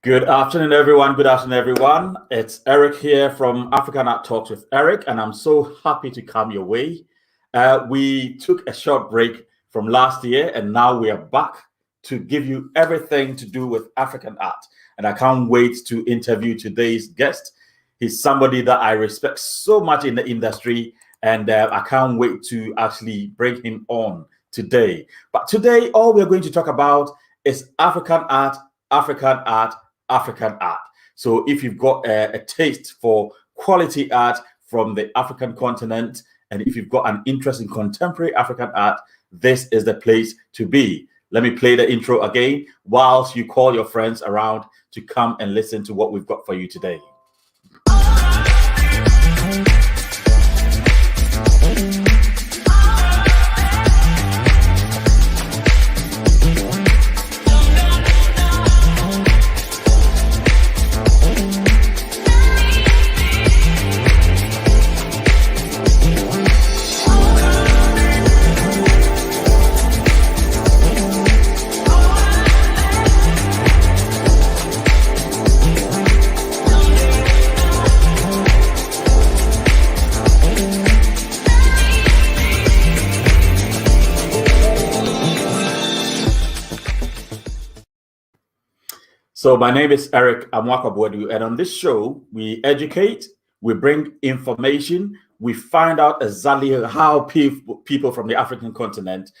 Good afternoon, everyone. Good afternoon, everyone. It's Eric here from African Art Talks with Eric, and I'm so happy to come your way. We took a short break from last year, and now we are back to give you everything to do with African art. And I can't wait to interview today's guest. He's somebody that I respect so much in the industry, and I can't wait to actually bring him on today. But today, all we're going to talk about is African art, African art, African art. So if you've got a taste for quality art from the African continent, and if you've got an interest in contemporary African art, this is the place to be. Let me play the intro again whilst you call your friends around to come and listen to what we've got for you today. So my name is Eric Amoakwa-Boadu, and on this show, we educate, we bring information, we find out exactly how people from the African continent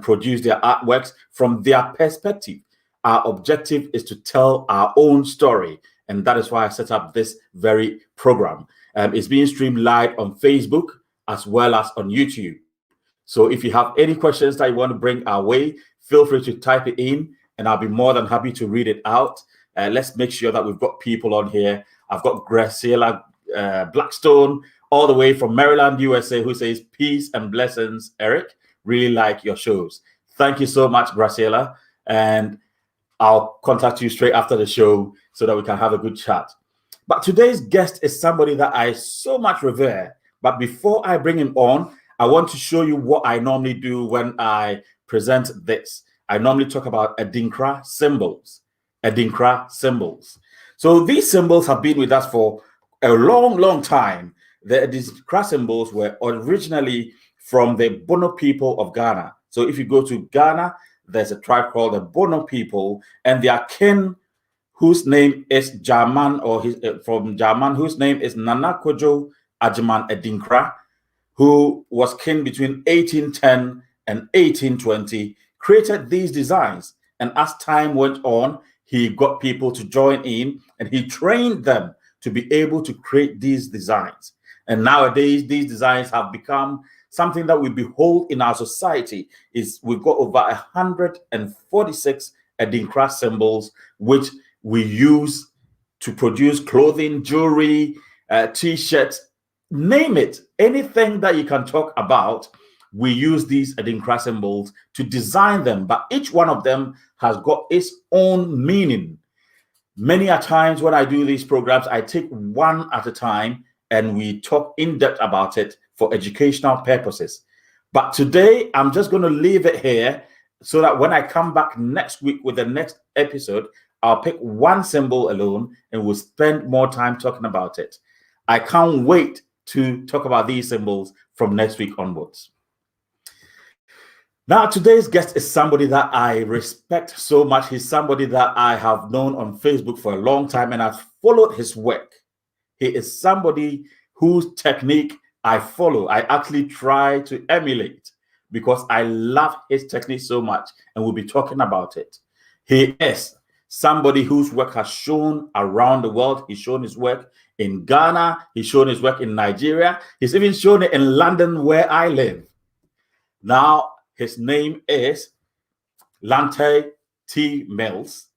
produce their artworks from their perspective. Our objective is to tell our own story, and that is why I set up this very program. It's being streamed live on Facebook as well as on YouTube. So if you have any questions that you want to bring our way, feel free to type it in, and I'll be more than happy to read it out. Let's make sure that we've got people on here. I've got Graciela Blackstone all the way from Maryland, USA, who says, peace and blessings, Eric. Really like your shows. Thank you so much, Graciela. And I'll contact you straight after the show so that we can have a good chat. But today's guest is somebody that I so much revere. But before I bring him on, I want to show you what I normally do when I present this. I normally talk about Adinkra symbols. Adinkra symbols. So these symbols have been with us for a long, long time. The Adinkra symbols were originally from the Bono people of Ghana. So if you go to Ghana, there's a tribe called the Bono people, and their kin, whose name is Jaman, or from Jaman, whose name is Nana Kojo Ajiman Adinkra, who was kin between 1810 and 1820, created these designs. And as time went on, he got people to join in, and he trained them to be able to create these designs. And nowadays, these designs have become something that we behold in our society. We've got over 146 Adinkra symbols, which we use to produce clothing, jewelry, t-shirts, name it. Anything that you can talk about, we use these Adinkra symbols to design them, but each one of them has got its own meaning. Many a times when I do these programs, I take one at a time and we talk in depth about it for educational purposes. But today, I'm just going to leave it here so that when I come back next week with the next episode, I'll pick one symbol alone and we'll spend more time talking about it. I can't wait to talk about these symbols from next week onwards. Now, today's guest is somebody that I respect so much. He's somebody that I have known on Facebook for a long time, and I've followed his work. He is somebody whose technique I follow. I actually try to emulate because I love his technique so much, and we'll be talking about it. He is somebody whose work has shown around the world. He's shown his work in Ghana. He's shown his work in Nigeria. He's even shown it in London, where I live. Now, his name is Lantei T. Mills,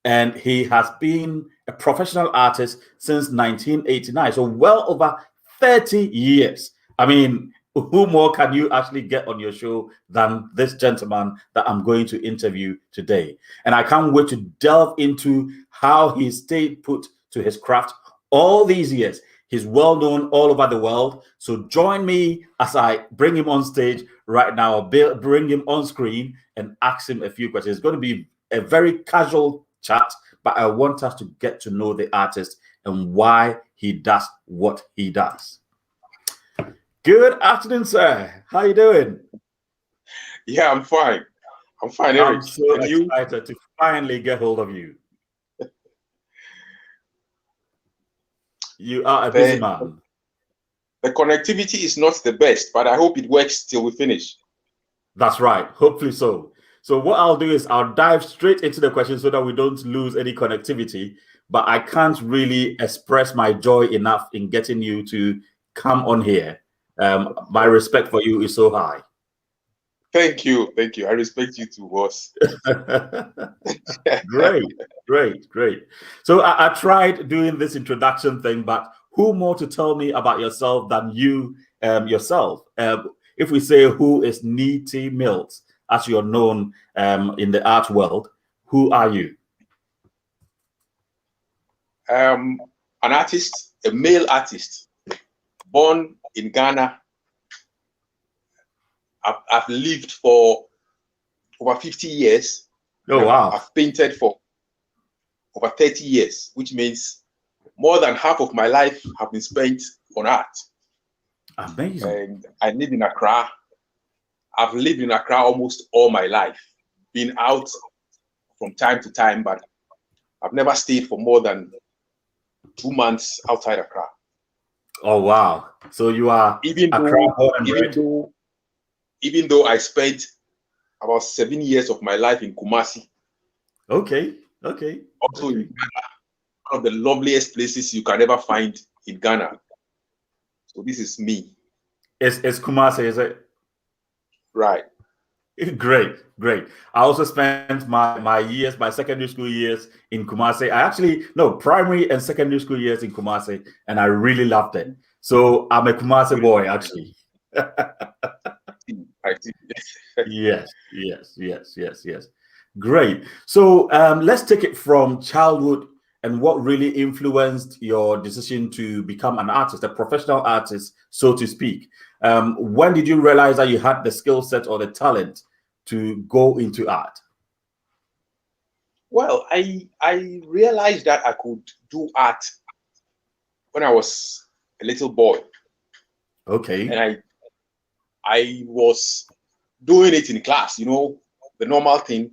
and he has been a professional artist since 1989, so well over 30 years. I mean, who more can you actually get on your show than this gentleman that I'm going to interview today? And I can't wait to delve into how he stayed put to his craft all these years. He's well known all over the world. So join me as I bring him on stage right now, bring him on screen and ask him a few questions. It's going to be a very casual chat, but I want us to get to know the artist and why he does what he does. Good afternoon, sir. How you doing? Yeah, I'm fine. I'm fine, Eric. I'm so And excited to finally get hold of you. You are a busy man. The connectivity is not the best, but I hope it works till we finish. That's right. Hopefully so. So what I'll do is I'll dive straight into the question so that we don't lose any connectivity. But I can't really express my joy enough in getting you to come on here. My respect for you is so high. Thank you. Thank you. I respect you too, boss. Great. So I tried doing this introduction thing, but who more to tell me about yourself than you yourself? If we say who is Lantei Mills, as you're known in the art world, who are you? An artist, a male artist, born in Ghana. I've lived for over 50 years. Oh, wow. I've painted for over 30 years, which means more than half of my life have been spent on art. Amazing. And I live in Accra. I've lived in Accra almost all my life, been out from time to time, but I've never stayed for more than 2 months outside Accra. Oh, wow. So you are even though I spent about 7 years of my life in Kumasi. Okay. Also in Ghana, one of the loveliest places you can ever find in Ghana. So this is me. It's Kumasi, is it? Right. Great. I also spent my secondary school years in Kumasi. Primary and secondary school years in Kumasi, and I really loved it. So I'm a Kumasi boy, actually. I see. Yes. Great. So let's take it from childhood and what really influenced your decision to become an artist, a professional artist, so to speak. When did you realize that you had the skill set or the talent to go into art? Well, I realized that I could do art when I was a little boy. Okay. And I was doing it in class, the normal thing.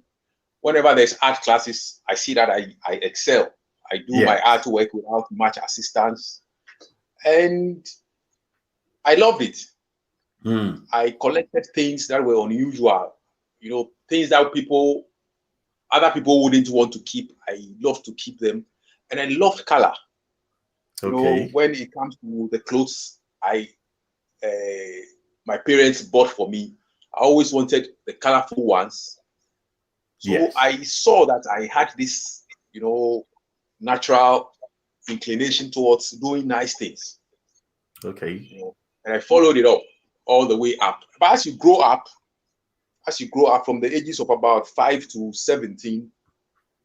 Whenever there's art classes, I see that I excel. I do my artwork without much assistance. And I loved it. I collected things that were unusual, things that other people wouldn't want to keep. I love to keep them. And I loved color. Okay. When it comes to the clothes my parents bought for me, I always wanted the colorful ones. So I saw that I had this, natural inclination towards doing nice things. Okay. And I followed it up all the way up. But as you grow up from the ages of about 5 to 17,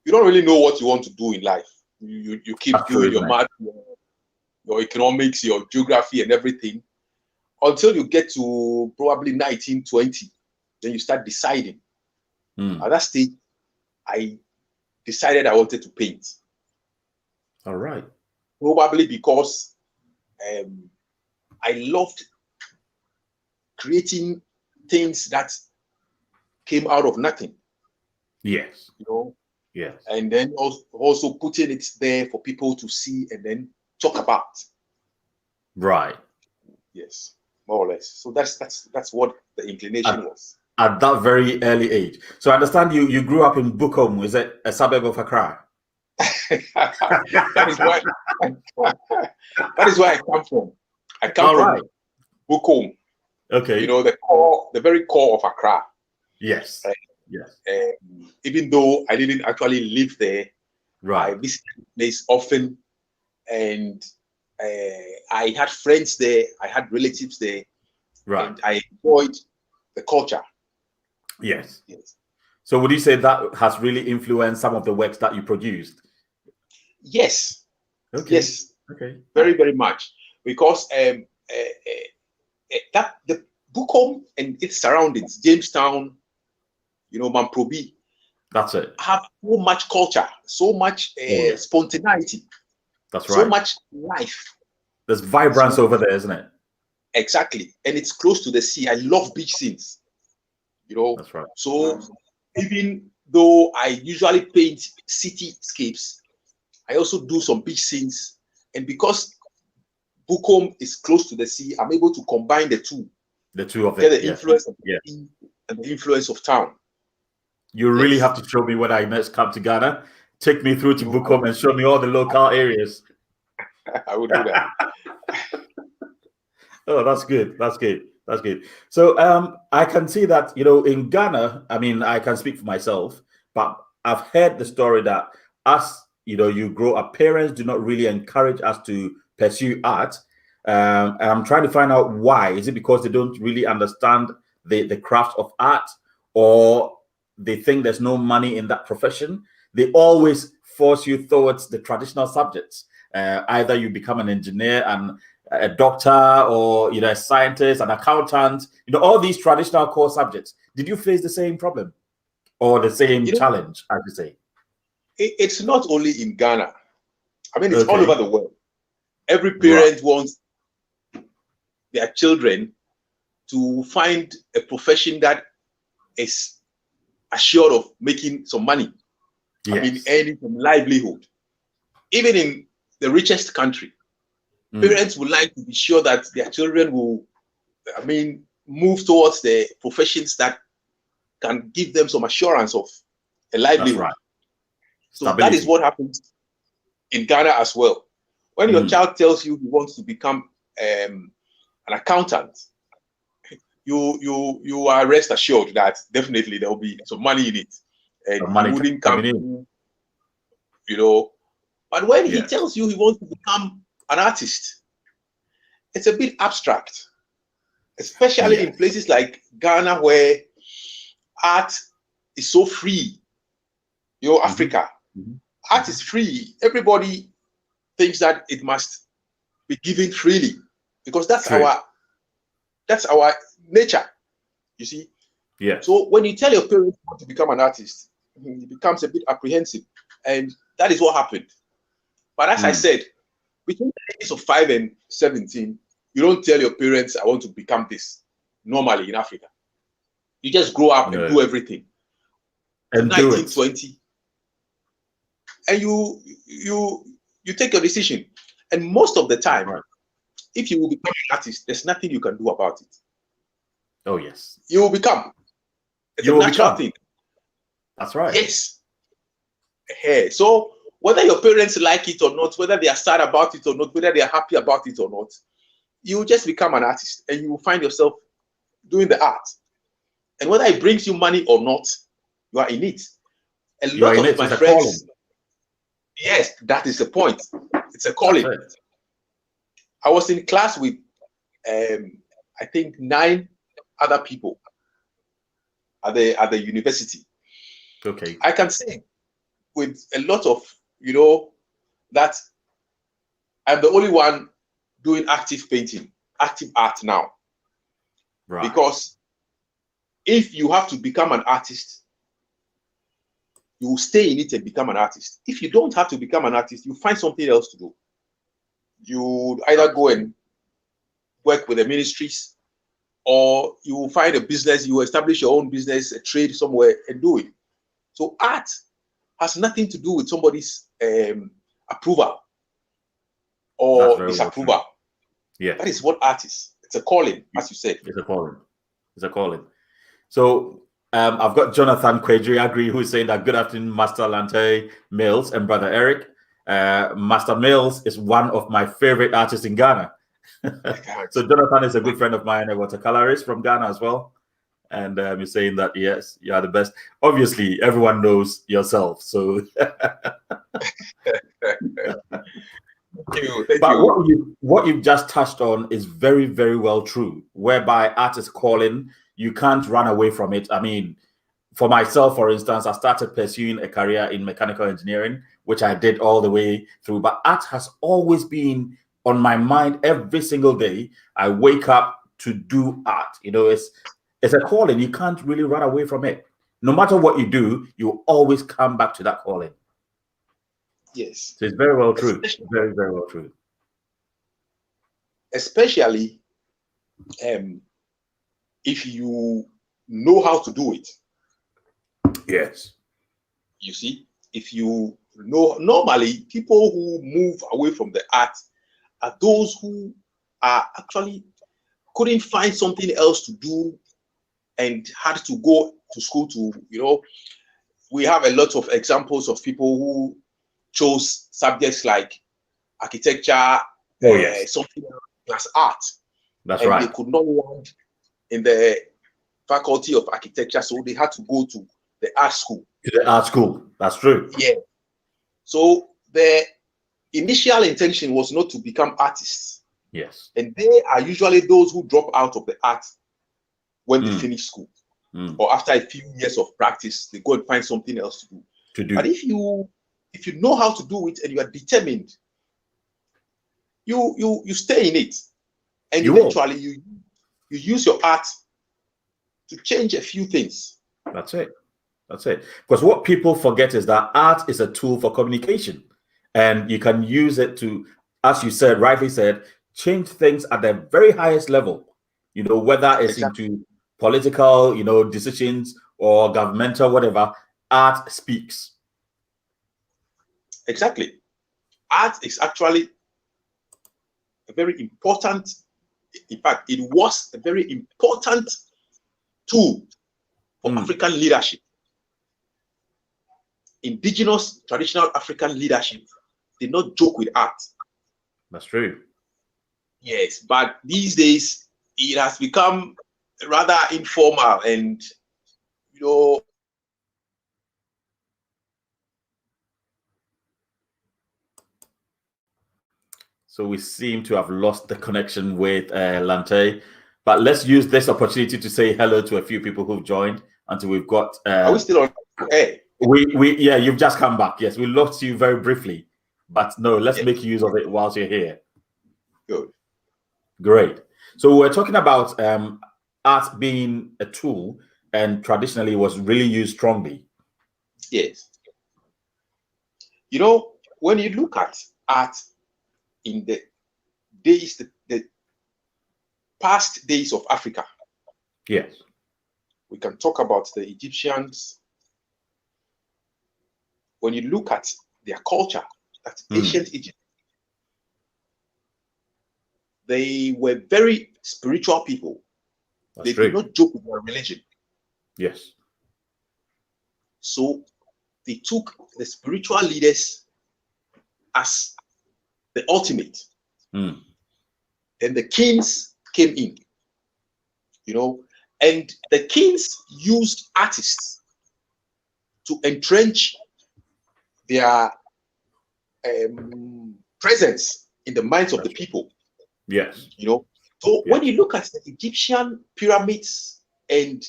you don't really know what you want to do in life. You keep doing your math, your economics, your geography, and everything until you get to probably 19, 20. Then you start deciding. At that stage, I decided I wanted to paint. All right. Probably because I loved creating things that came out of nothing. Yes. Yes. And then also putting it there for people to see and then talk about. Right. Yes, more or less. So that's what the inclination was. At that very early age. So I understand you grew up in Bukom. Is it a suburb of Accra? that is where I come from. I come from Bukom. Okay. The very core of Accra. Yes. Yes. Even though I didn't actually live there, I visited the place often, and I had friends there. I had relatives there, and I enjoyed the culture. Yes. So would you say that has really influenced some of the works that you produced? Yes. Okay. Yes. Okay. Very, very much. Because the Bukom and its surroundings, Jamestown, Mamprobi, That's it. have so much culture, so much spontaneity. That's right. So much life. There's vibrance over there, isn't it? Exactly. And it's close to the sea. I love beach scenes. You know, that's right. So even though I usually paint cityscapes, I also do some beach scenes. And because Bukom is close to the sea, I'm able to combine the two. The two of get it. the influence of the sea and the influence of town. You really have to show me when I next come to Ghana. Take me through to Bukom and show me all the local areas. I will do that. Oh, that's good. That's good. That's good. So I can see that, you know, in Ghana, I mean, I can speak for myself, but I've heard the story that us, you know, you grow up, parents do not really encourage us to pursue art. And I'm trying to find out why. Is it because they don't really understand the craft of art, or they think there's no money in that profession? They always force you towards the traditional subjects. Either you become an engineer and a doctor, or, you know, a scientist, an accountant, you know, all these traditional core subjects. Did you face the same problem or the same challenge, I should say? It's not only in Ghana. I mean, it's all over the world. Every parent wants their children to find a profession that is assured of making some money. I mean, earning some livelihood. Even in the richest country, parents would like to be sure that their children will, I mean, move towards the professions that can give them some assurance of a livelihood. That's right. So that is what happens in Ghana as well. When your child tells you he wants to become an accountant, you are rest assured that definitely there will be some money in it, and money wouldn't come in, you know. But when he tells you he wants to become an artist, it's a bit abstract, especially in places like Ghana, where art is so free. You know, Africa, art is free. Everybody thinks that it must be given freely, because that's our nature. You see? Yeah. So when you tell your parents to become an artist, it becomes a bit apprehensive, and that is what happened. But as I said, between the ages of 5 and 17, you don't tell your parents, I want to become this. Normally in Africa, you just grow up and do everything. And 19, 20, and you take your decision. And most of the time, if you will become an artist, there's nothing you can do about it. Oh yes, you will become. It's a natural thing. That's right. Yes. Hey, so whether your parents like it or not, whether they are sad about it or not, whether they are happy about it or not, you will just become an artist, and you will find yourself doing the art. And whether it brings you money or not, you are in it. A lot of my friends, yes, that is the point. It's a calling. I was in class with, I think 9 other people at the university. Okay. I can say with a lot of, you know, that I'm the only one doing active painting, active art now. Right. Because if you have to become an artist, you will stay in it and become an artist. If you don't have to become an artist, you find something else to do. You either go and work with the ministries, or you will find a business, you will establish your own business, a trade somewhere, and do it. So art has nothing to do with somebody's approval or disapproval. Yeah, that is what art is. It's a calling, as you said. It's a calling. It's a calling. So I've got Jonathan Kwedri Agri, who's saying that good afternoon, Master Lantei, Mills, and Brother Eric. Master Mills is one of my favorite artists in Ghana. So Jonathan is a good friend of mine, a watercolorist from Ghana as well. And you're saying that, yes, you are the best. Obviously, everyone knows yourself. So, But what you've just touched on is very, very well true. Whereby art is calling, you can't run away from it. I mean, for myself, for instance, I started pursuing a career in mechanical engineering, which I did all the way through. But art has always been on my mind every single day. I wake up to do art. You know, it's a calling. You can't really run away from it. No matter what you do, you always come back to that calling. Yes. So it's very well true. Very, very well true. Especially if you know how to do it. Yes. You see, if you know, normally people who move away from the art are those who are actually couldn't find something else to do and had to go to school to, we have a lot of examples of people who chose subjects like architecture, something plus art. That's and right. They could not land in the faculty of architecture, so they had to go to the art school. To the art school. That's true. Yeah. So the initial intention was not to become artists. Yes. And they are usually those who drop out of the art when they finish school. Or after a few years of practice, they go and find something else to do. But if you know how to do it and you are determined, you stay in it. And eventually you use your art to change a few things. That's it. That's it. Because what people forget is that art is a tool for communication. And you can use it to, as you said, rightly said, change things at the very highest level. Whether it's into political, decisions or governmental, whatever, art speaks. Exactly. Art is actually a very important, in fact, it was a very important tool for African leadership. Indigenous, traditional African leadership did not joke with art. That's true. Yes, but these days it has become rather informal and, So we seem to have lost the connection with Lantei. But let's use this opportunity to say hello to a few people who've joined until we've got. Are we still on? Hey. Yeah, you've just come back. Yes, we lost you very briefly, but no, let's make use of it whilst you're here. Good. Great. So we're talking about art being a tool, and traditionally was really used strongly. Yes. When you look at art in the days, the past days of Africa. Yes. We can talk about the Egyptians. When you look at their culture, that's ancient Egypt, they were very spiritual people. They did not joke with their religion. Yes. So they took the spiritual leaders as the ultimate. Then the kings came in, and the kings used artists to entrench their presence in the minds of the people. Yes. So when you look at the Egyptian pyramids and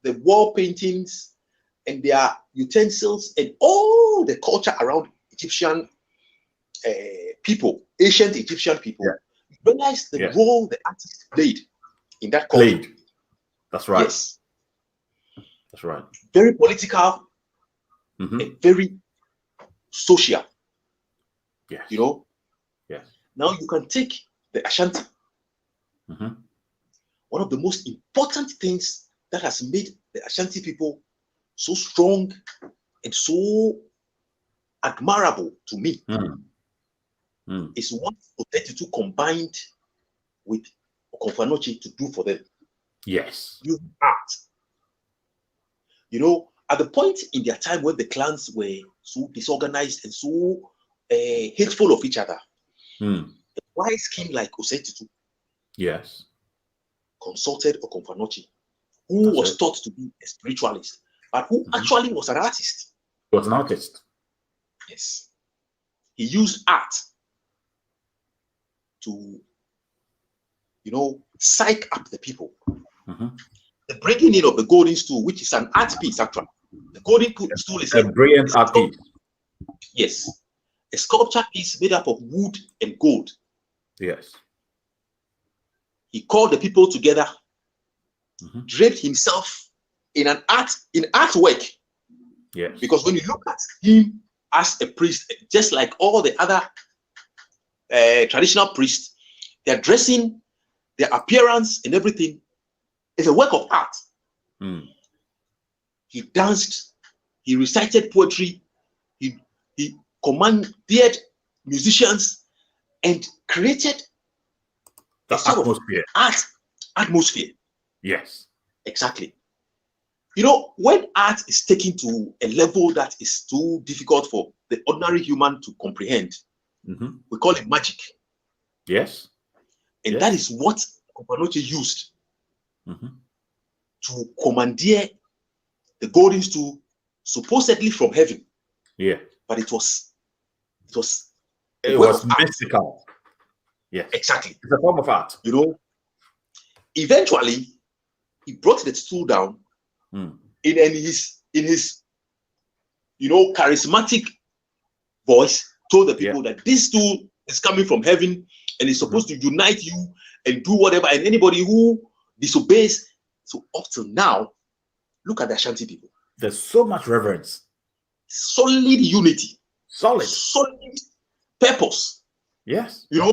the wall paintings and their utensils and all the culture around Egyptian people, ancient Egyptian people, you realize the role the artists played in that culture. That's right. Yes. That's right. Very political and very social. Yes. Yes. Now you can take the Ashanti. One of the most important things that has made the Ashanti people so strong and so admirable to me is what Otetutu combined with Okomfanochi to do for them. Yes. Using art. At the point in their time when the clans were so disorganized and so hateful of each other, a wise king like Osetutu consulted Okomfanochi, who was thought to be a spiritualist, but who actually was an artist. He was an artist. Yes. He used art to, psych up the people. The breaking in of the golden stool, which is an art piece, actually. The golden stool is a brilliant art piece. Yes. A sculpture piece made up of wood and gold. Yes. He called the people together, draped himself in artwork. Yes. Because when you look at him as a priest, just like all the other traditional priests, their dressing, their appearance, and everything is a work of art. Mm. He danced, he recited poetry, he commanded musicians, and created The a sort atmosphere. of atmosphere. Yes. Exactly. You know, when art is taken to a level that is too difficult for the ordinary human to comprehend, we call it magic. Yes. And that is what Kopanoche used to commandeer the golden stool, supposedly from heaven. Yeah. But it was mystical. Yes. Exactly. It's a form of art. You know, eventually he brought the stool down in his charismatic voice, told the people that this stool is coming from heaven and is supposed to unite you and do whatever, and anybody who disobeys. So up till now, look at the Ashanti people. There's so much reverence. Solid unity. Solid purpose. Yes. You know,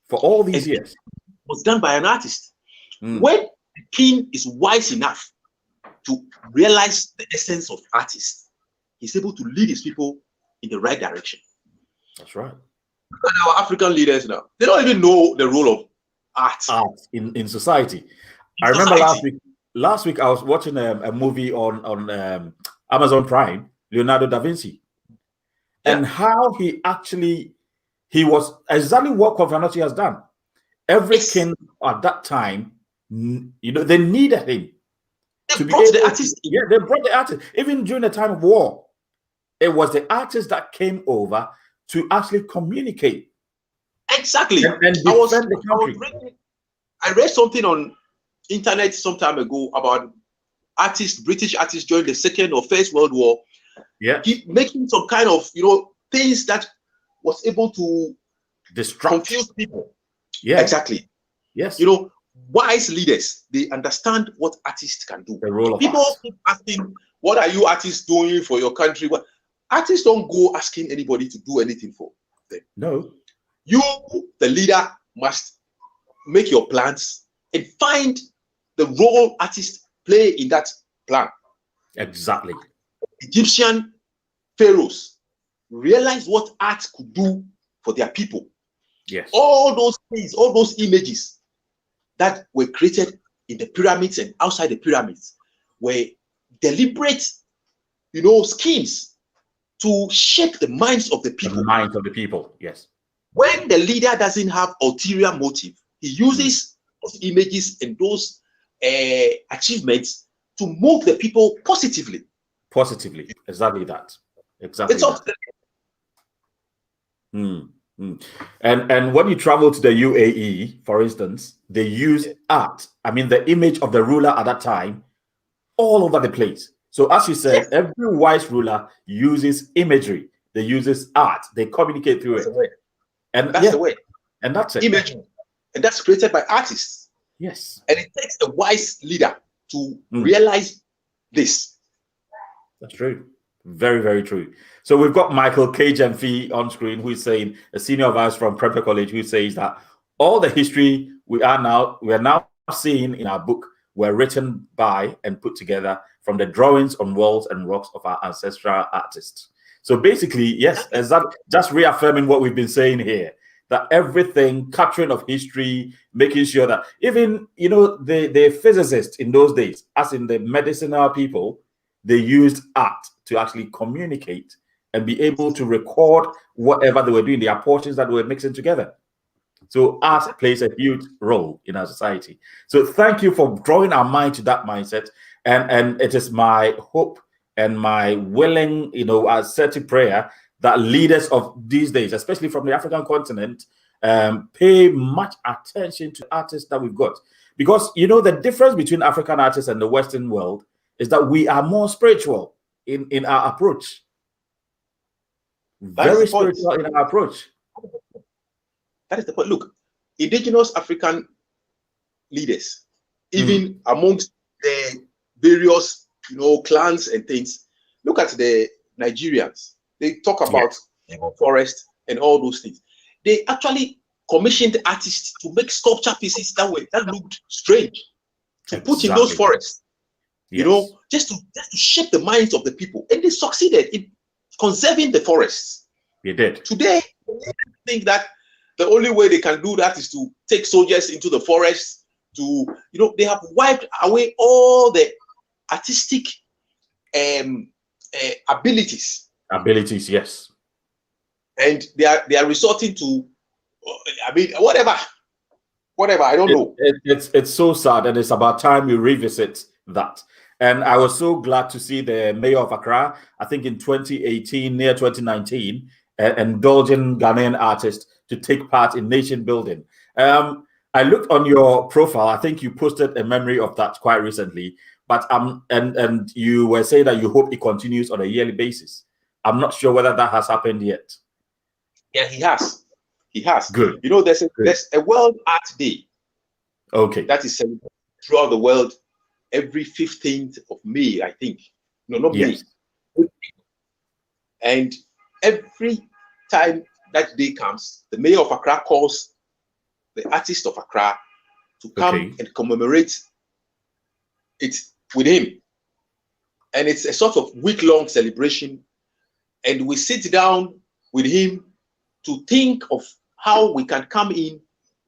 for all these years. It was done by an artist. When the king is wise enough to realize the essence of artists, he's able to lead his people in the right direction. That's right. Look at our African leaders now. They don't even know the role of art in society. I remember last week I was watching a movie on Amazon Prime, Leonardo da Vinci, and how he was exactly what Kopanoche has done. Every king at that time, they needed him. They brought the artist. Yeah, they brought the artist. Even during the time of war, it was the artist that came over to actually communicate. Exactly. And defend the country. I read something on internet some time ago about British artists during the Second or First World War. Yeah. Making some kind of, things that was able to confuse people. Yeah. Exactly. Yes. Wise leaders, they understand what artists can do. The role of people art. keep asking, what are you artists doing for your country? What artists don't go asking anybody to do anything for them. No. You, the leader, must make your plans and find the role artists play in that plan. Exactly. Egyptian pharaohs realized what art could do for their people. Yes. All those things, all those images that were created in the pyramids and outside the pyramids were deliberate, schemes to shape the minds of the people. The minds of the people, yes. When the leader doesn't have ulterior motive, he uses those images and those achievements to move the people positively. Positively, exactly that. Exactly. It's up And when you travel to the UAE, for instance, they use art. I mean, the image of the ruler at that time, all over the place. So as you said, every wise ruler uses imagery. They uses art. They communicate through it. And that's the way. And that's it. Imagery. And that's created by artists. Yes. And it takes a wise leader to realize this. That's true. Very, very true. So we've got Michael Gyamfi on screen, who is saying, a senior advisor from Prempeh College, who says that all the history we are now seeing in our book were written by and put together from the drawings on walls and rocks of our ancestral artists. So basically, yes, just reaffirming what we've been saying here, that everything, capturing of history, making sure that even, the physicists in those days, as in the medicinal people, they used art to actually communicate and be able to record whatever they were doing, their portions that they were mixing together. So art plays a huge role in our society. So thank you for drawing our mind to that mindset. And it is my hope and my willing, assertive prayer that leaders of these days, especially from the African continent, pay much attention to artists that we've got. Because, the difference between African artists and the Western world is that we are more spiritual in our approach. Very spiritual in our approach. That is the point. Look, indigenous African leaders, even amongst the various, clans and things. Look at the Nigerians. They talk about forest and all those things. They actually commissioned artists to make sculpture pieces that looked strange, to put in those forests. Just to shape the minds of the people, and they succeeded in conserving the forests. They did. Today, I think that the only way they can do that is to take soldiers into the forests. They have wiped away all the artistic abilities. Abilities, yes. And they are resorting to, whatever. I don't know. It's so sad, and it's about time we revisit that. And I was so glad to see the mayor of Accra, I think in 2018, near 2019, indulging Ghanaian artists to take part in nation building. I looked on your profile. I think you posted a memory of that quite recently. But and you were saying that you hope it continues on a yearly basis. I'm not sure whether that has happened yet. Yeah, he has. He has. Good. There's a World Art Day. Okay. That is celebrated throughout the world every 15th of May, I think. No, not May. And every time that day comes, the mayor of Accra calls the artist of Accra to come and commemorate it with him. And it's a sort of week-long celebration. And we sit down with him to think of how we can come in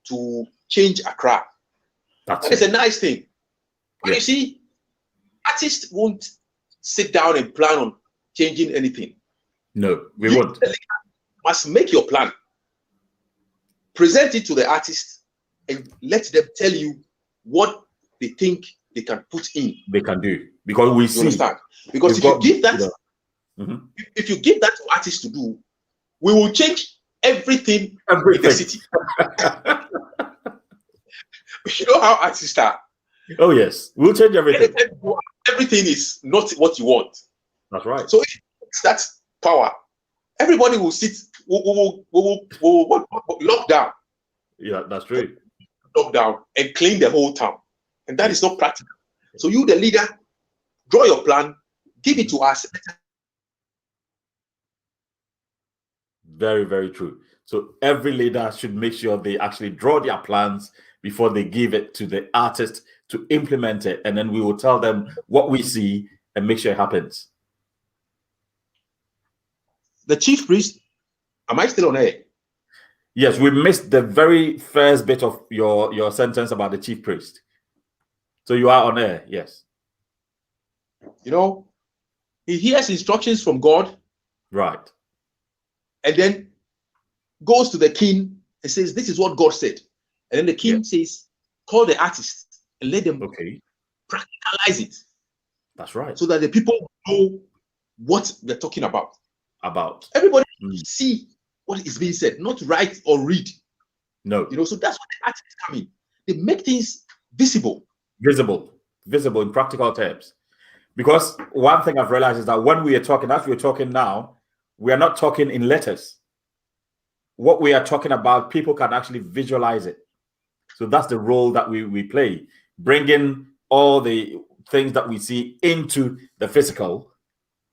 to change Accra. That is a nice thing. But you see, artists won't sit down and plan on changing anything. No, we won't. You must make your plan. Present it to the artist and let them tell you what they think they can put in. They can do. Because we see. Understand? Because if you give that to artists to do, we will change everything in the city. You know how artists are. Oh yes, we'll change everything. Everything is not what you want. That's right. So if that's power, everybody will sit. Will lock down. Yeah, that's true. Lock down and clean the whole town, and that is not practical. So you, the leader, draw your plan, give it to us. Very, very true. So every leader should make sure they actually draw their plans before they give it to the artist to implement it, and then we will tell them what we see and make sure it happens. The chief priest, am I still on air? Yes, we missed the very first bit of your sentence about the chief priest. So you are on air, yes. He hears instructions from God. Right. And then goes to the king and says, this is what God said. And then the king says, call the artist and let them practicalize it. That's right. So that the people know what they're talking about. Everybody see what is being said, not write or read. No. So that's what the artists come in. They make things visible. Visible in practical terms. Because one thing I've realized is that when we are talking, as we're talking now, we are not talking in letters. What we are talking about, people can actually visualize it. So that's the role that we play, bringing all the things that we see into the physical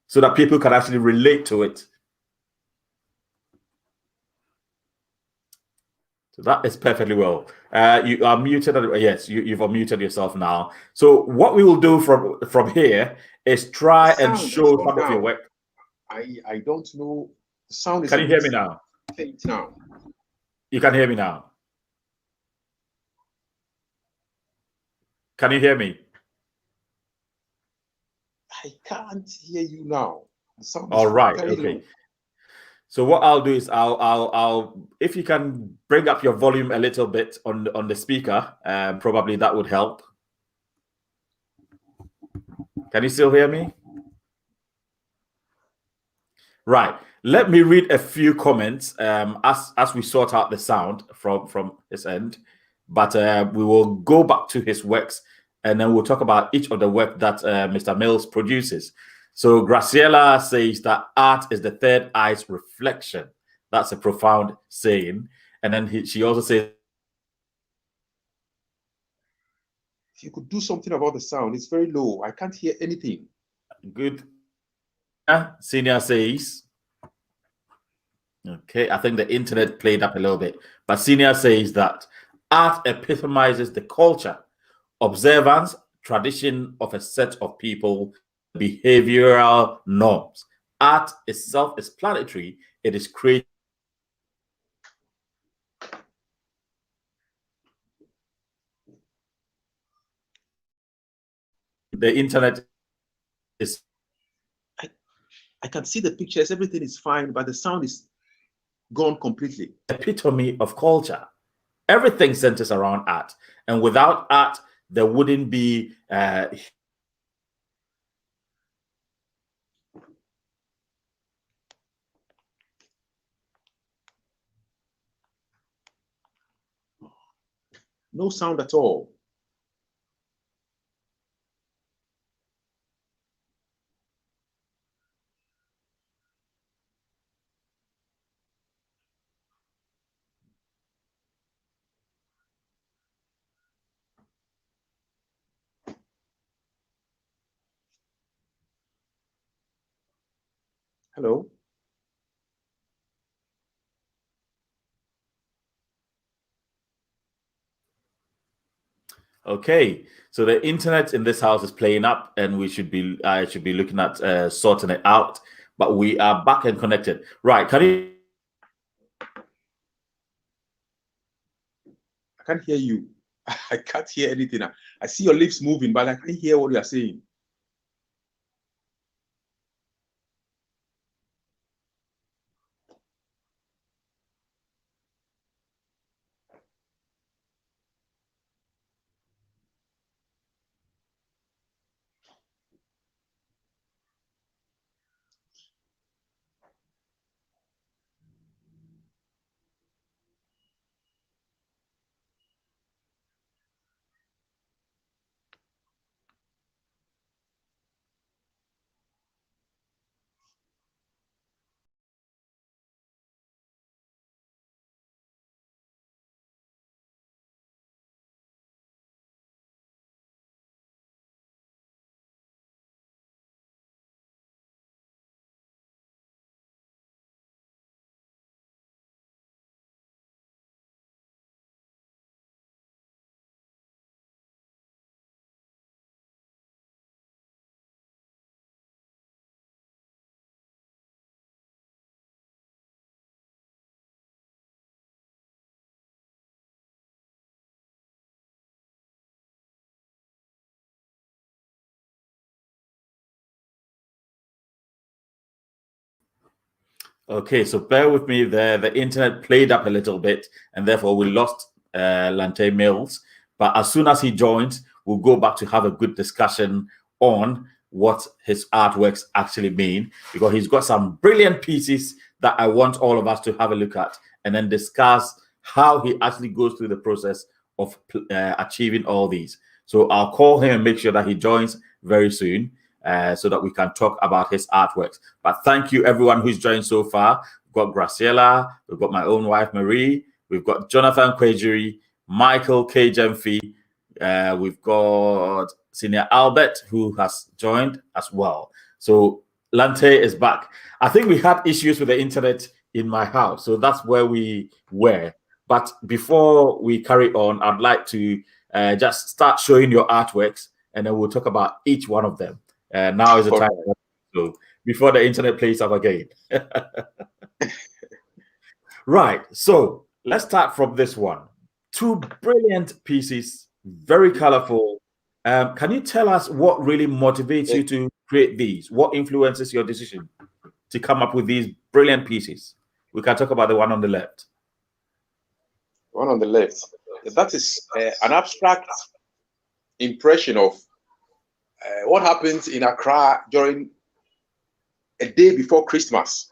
so that people can actually relate to it. So that is perfectly well. You are muted. Yes, you've unmuted yourself now. So what we will do from here is try and show some of your work. I don't know. The sound is. Can you hear me now? Faint now. You can hear me now. Can you hear me? I can't hear you now. The sound all is right. very Okay. low. So what I'll do is I'll if you can bring up your volume a little bit on the speaker, probably that would help. Can you still hear me? Right. Let me read a few comments as we sort out the sound from his end. But we will go back to his works and then we'll talk about each of the work that Mr. Mills produces. So Graciela says that art is the third eye's reflection. That's a profound saying. And then she also says If you could do something about the sound, it's very low. I can't hear anything. Good. Senior says, okay, I think the internet played up a little bit, but Senior says that art epitomizes the culture, observance, tradition of a set of people, behavioral norms. Art is self-explanatory. It is created. The internet is. I can see the pictures. Everything is fine, but the sound is gone completely. Epitome of culture. Everything centers around art, and without art, there wouldn't be. No sound at all. Hello? Okay, so the internet in this house is playing up, and we should be I should be looking at sorting it out. But we are back and connected. Right? Can you? I can't hear you. I can't hear anything. I see your lips moving, but I can't hear what you are saying. Okay, so bear with me there. The internet played up a little bit, and therefore we lost Lantei Mills. But as soon as he joins, we'll go back to have a good discussion on what his artworks actually mean, because he's got some brilliant pieces that I want all of us to have a look at and then discuss how he actually goes through the process of achieving all these. So I'll call him and make sure that he joins very soon. So that we can talk about his artworks. But thank you, everyone who's joined so far. We've got Graciela, we've got my own wife, Marie, we've got Jonathan Kwejiri, Michael K. Gyamfi, we've got Senior Albert, who has joined as well. So Lantei is back. I think we had issues with the internet in my house, so that's where we were. But before we carry on, I'd like to just start showing your artworks, and then we'll talk about each one of them. Now is the time. So before the internet plays up again. Right. So let's start from this one. Two brilliant pieces, very colorful. Can you tell us what really motivates you to create these? What influences your decision to come up with these brilliant pieces? We can talk about the one on the left. One on the left. That is an abstract impression of what happens in Accra during a day before Christmas.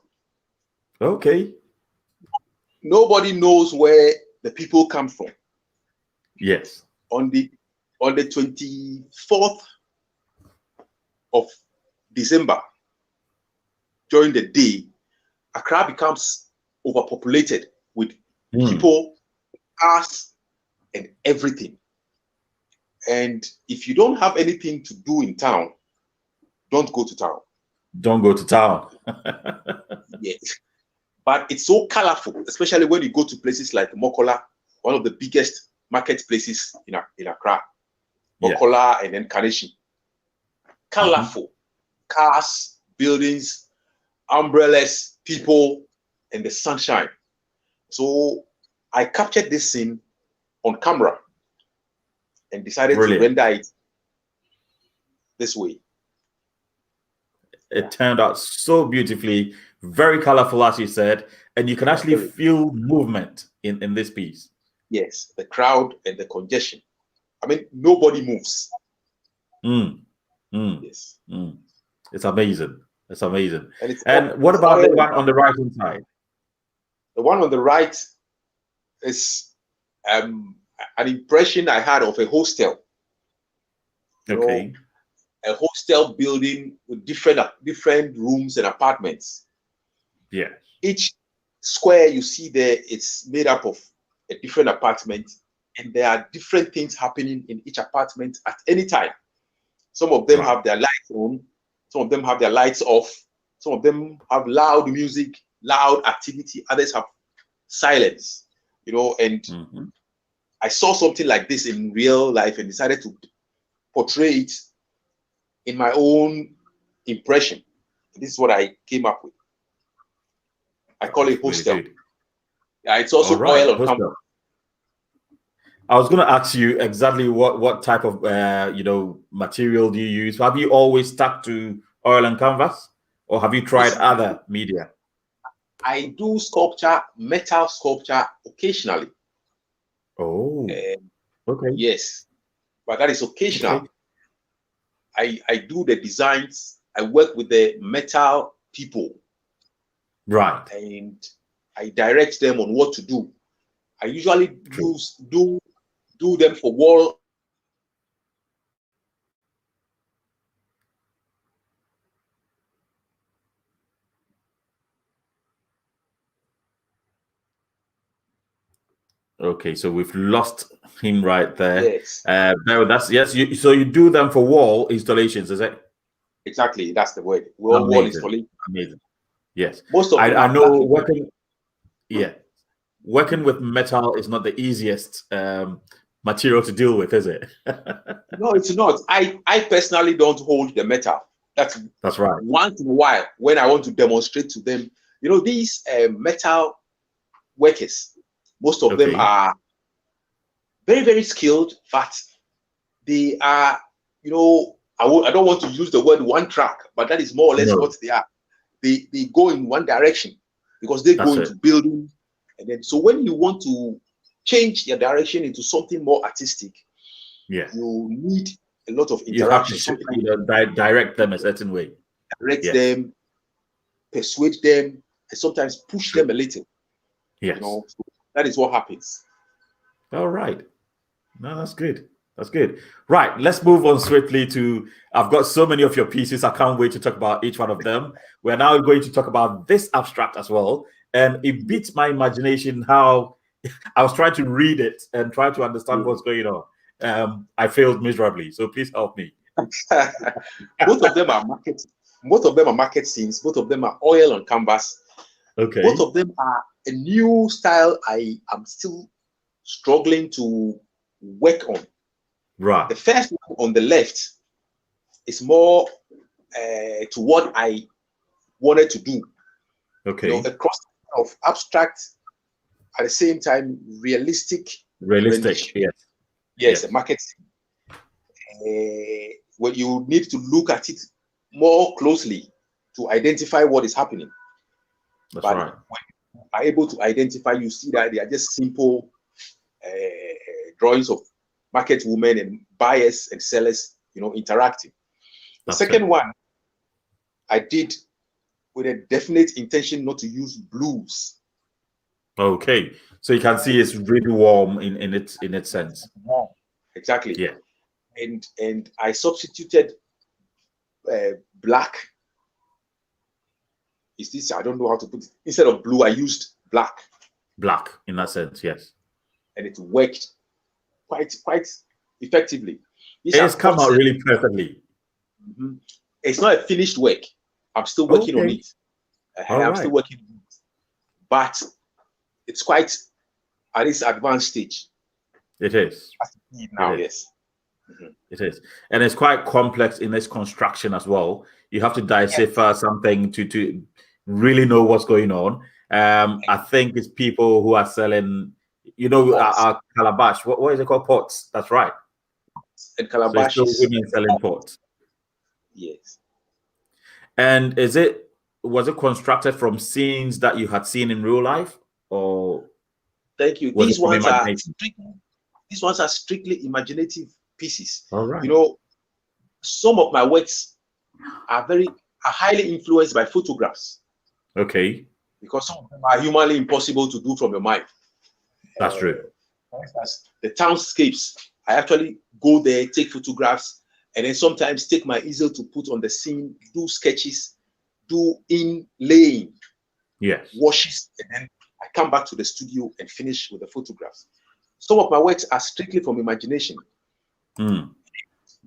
Okay. Nobody knows where the people come from. Yes. On the 24th of December, during the day, Accra becomes overpopulated with people, cars, and everything. And if you don't have anything to do in town, don't go to town. Don't go to town. Yes. But it's so colorful, especially when you go to places like Mokola, one of the biggest marketplaces in Accra. Mokola and then Kaneshi. Colorful. Cars, buildings, umbrellas, people, and the sunshine. So I captured this scene on camera and decided to render it this way. It turned out so beautifully, very colorful, as you said, and you can actually feel movement in this piece. Yes, the crowd and the congestion. I mean, nobody moves. Yes. It's amazing. It's amazing. And what about the one on the right-hand side? The one on the right is an impression I had of a hostel. Okay. A hostel building with different rooms and apartments. Yeah. Each square you see there, it's made up of a different apartment, and there are different things happening in each apartment at any time. Some of them have their lights on, some of them have their lights off, some of them have loud music, loud activity, others have silence, and I saw something like this in real life and decided to portray it in my own impression. This is what I came up with. I call it hostel. Really, yeah, it's also oil on canvas. I was going to ask you exactly what type of material do you use? Have you always stuck to oil and canvas, or have you tried other media? I do sculpture, metal sculpture occasionally. Oh, okay. Yes, but that is occasional. Okay. I do the designs. I work with the metal people. Right. And I direct them on what to do. I usually do them for wall. Okay, so we've lost him right there. Yes. No, yes. So you do them for wall installations, is it? Exactly, that's the word. Wall installation. Amazing. Yes. Most of them I know working. Yeah, working with metal is not the easiest material to deal with, is it? No, it's not. I personally don't hold the metal. That's right. Once in a while, when I want to demonstrate to them, these metal workers, most of them are very, very skilled, but they are, I don't want to use the word one track, but that is more or less what they are. They go in one direction because they go into building, and then so when you want to change your direction into something more artistic, you need a lot of interaction. You have to direct them a certain way. Direct them, persuade them, and sometimes push them a little. Yes. So that is what happens. All right. No, that's good. That's good. Right. Let's move on swiftly to, I've got so many of your pieces. I can't wait to talk about each one of them. We're now going to talk about this abstract as well. And it beats my imagination how I was trying to read it and try to understand what's going on. I failed miserably. So please help me. Both of them are market scenes. Both of them are oil on canvas. Okay. Both of them are a new style I am still struggling to work on. Right. The first one on the left is more to what I wanted to do. Okay. A cross of abstract, at the same time realistic. Yes, a market scene. Where you need to look at it more closely to identify what is happening. That's right. When you are able to identify, you see that they are just simple drawings of market women and buyers and sellers, interacting. The second one I did with a definite intention not to use blues. Okay, so you can see it's really warm in its sense. Exactly. Yeah. And I substituted black. Is this? I don't know how to put it. Instead of blue, I used black. Black in that sense, yes. And it worked quite effectively. It's come out really perfectly. It's not a finished work. I'm still working on it. I'm still working on it. But it's quite at this advanced stage. It is. Now, yes. It is. And it's quite complex in its construction as well. You have to decipher something to really know what's going on. I think it's people who are selling, our calabash. What is it called? Pots. That's right. And calabash. So it's women selling pots. Yes. And was it constructed from scenes that you had seen in real life, or? Thank you. These ones are strictly imaginative pieces. All right. Some of my works are highly influenced by photographs. Okay. Because some of them are humanly impossible to do from your mind. That's true. For instance, the townscapes, I actually go there, take photographs, and then sometimes take my easel to put on the scene, do sketches, do inlaying, washes, and then I come back to the studio and finish with the photographs. Some of my works are strictly from imagination,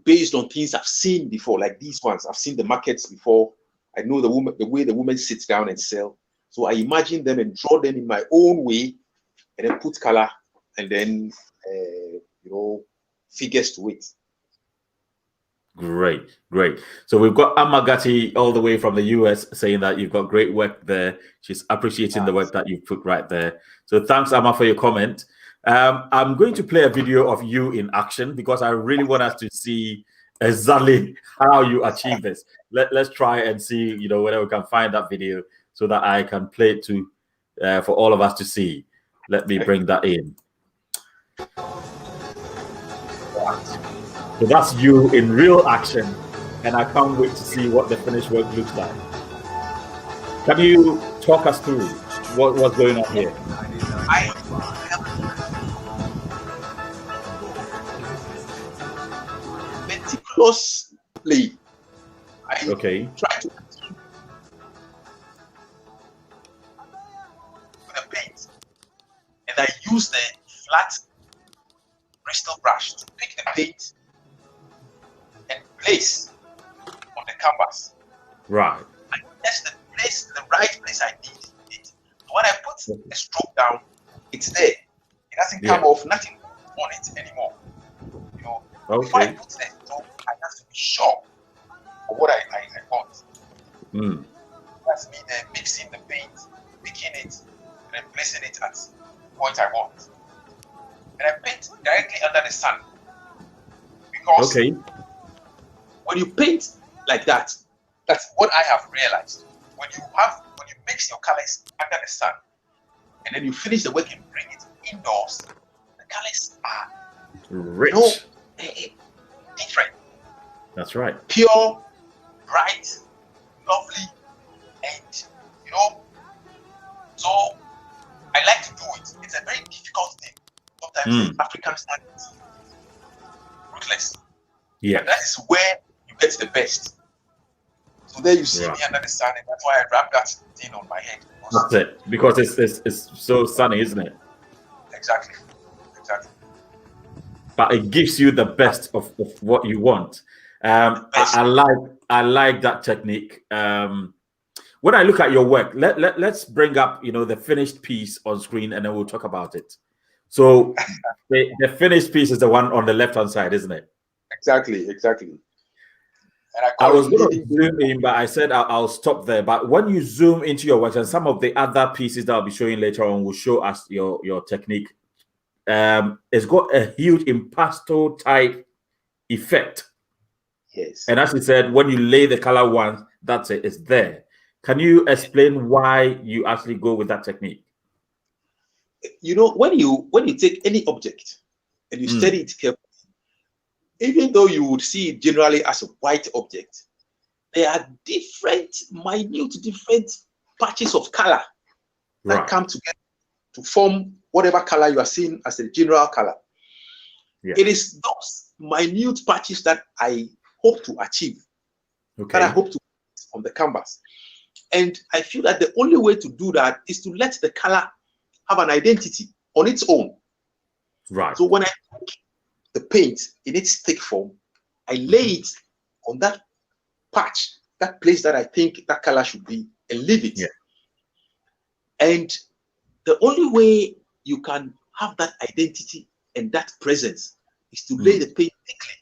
based on things I've seen before, like these ones. I've seen the markets before. I know the way the women sit down and sell. So I imagine them and draw them in my own way, and then put color and then figures to it. Great. So we've got Amagati all the way from the US saying that you've got great work there. She's appreciating the work that you've put right there. So thanks, Amma, for your comment. I'm going to play a video of you in action because I really want us to see exactly how you achieve this. Let's try and see, whether we can find that video so that I can play it for all of us to see. Let me bring that in. So that's you in real action, and I can't wait to see what the finished work looks like. Can you talk us through what's going on here? Meticulously, I try to with a paint, and I use the flat Bristol brush to pick the paint and place on the canvas. Right. And that's the right place I need it. So when I put a stroke down, it's there. It doesn't come off, nothing on it anymore. Before I put the stroke, I have to be sure of what I want. That's me then mixing the paint, picking it, and then placing it at the point I want. And I paint directly under the sun. Because when you paint like that, that's what I have realized. When you mix your colors under the sun, and then you finish the work and bring it indoors, the colors are rich, different. That's right. Pure, bright, lovely, and so I like to do it. It's a very difficult thing. Sometimes the African standards ruthless. Yeah. But that is where you get the best. So there you see me under the sun, and that's why I wrap that thing on my head. That's it. Because it's so sunny, isn't it? Exactly. But it gives you the best of what you want. I like that technique. When I look at your work, let's bring up the finished piece on screen, and then we'll talk about it. So the finished piece is the one on the left-hand side, isn't it? Exactly. And I was going to zoom in, but I said I'll stop there. But when you zoom into your work, and some of the other pieces that I'll be showing later on will show us your technique, it's got a huge impasto type effect. Yes. And as you said, when you lay the color once, that's it, it's there. Can you explain why you actually go with that technique? When you take any object and you study it carefully, even though you would see it generally as a white object, there are different patches of color that come together to form whatever color you are seeing as a general color. Yeah. It is those minute patches that I hope to achieve, that I hope to on the canvas. And I feel that the only way to do that is to let the color have an identity on its own. Right. So when I take the paint in its thick form, I lay it on that patch, that place that I think that color should be, and leave it. Yeah. And the only way you can have that identity and that presence is to lay the paint thickly.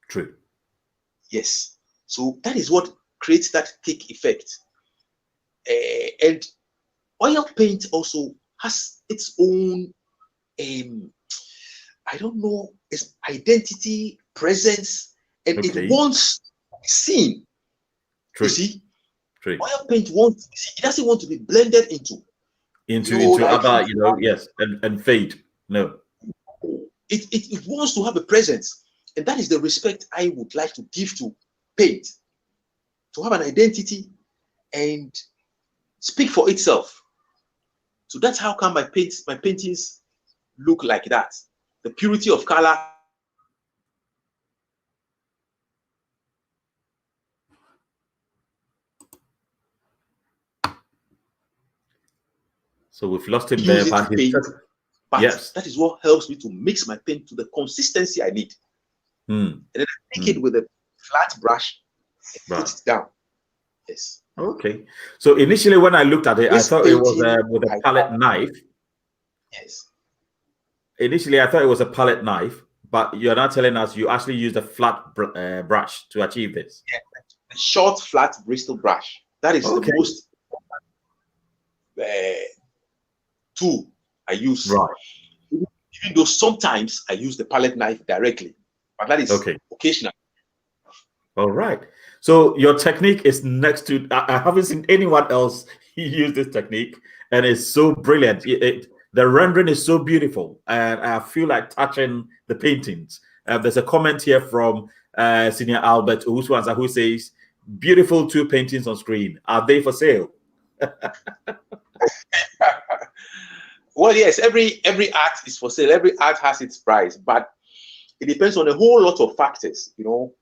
True. Yes. So that is what creates that thick effect. And oil paint also has its own, I don't know, its identity, presence, and it wants to be seen. True. You see? True. Oil paint wants to be seen. It doesn't want to be blended into like, other, yes, and fade. No. It wants to have a presence. And that is the respect I would like to give to paint. To have an identity and speak for itself. So that's how come my paintings look like that. The purity of color. So we've lost him there, but yes, that is what helps me to mix my paint to the consistency I need. And then I take it with a flat brush and put it down. Yes. Okay. So initially, when I looked at it, I thought it was with a palette knife. Yes. Initially, I thought it was a palette knife, but you're not telling us you actually used a flat brush to achieve this. Yeah, a short, flat Bristol brush. That is the most tool I use. Right. Even though sometimes I use the palette knife directly, but that is occasional. All right. So your technique is next to, I haven't seen anyone else use this technique, and it's so brilliant. The rendering is so beautiful, and I feel like touching the paintings. There's a comment here from Senior Albert Owusu-Ansah who says, "Beautiful 2 paintings on screen. Are they for sale?" Well, yes, every art is for sale. Every art has its price, but it depends on a whole lot of factors.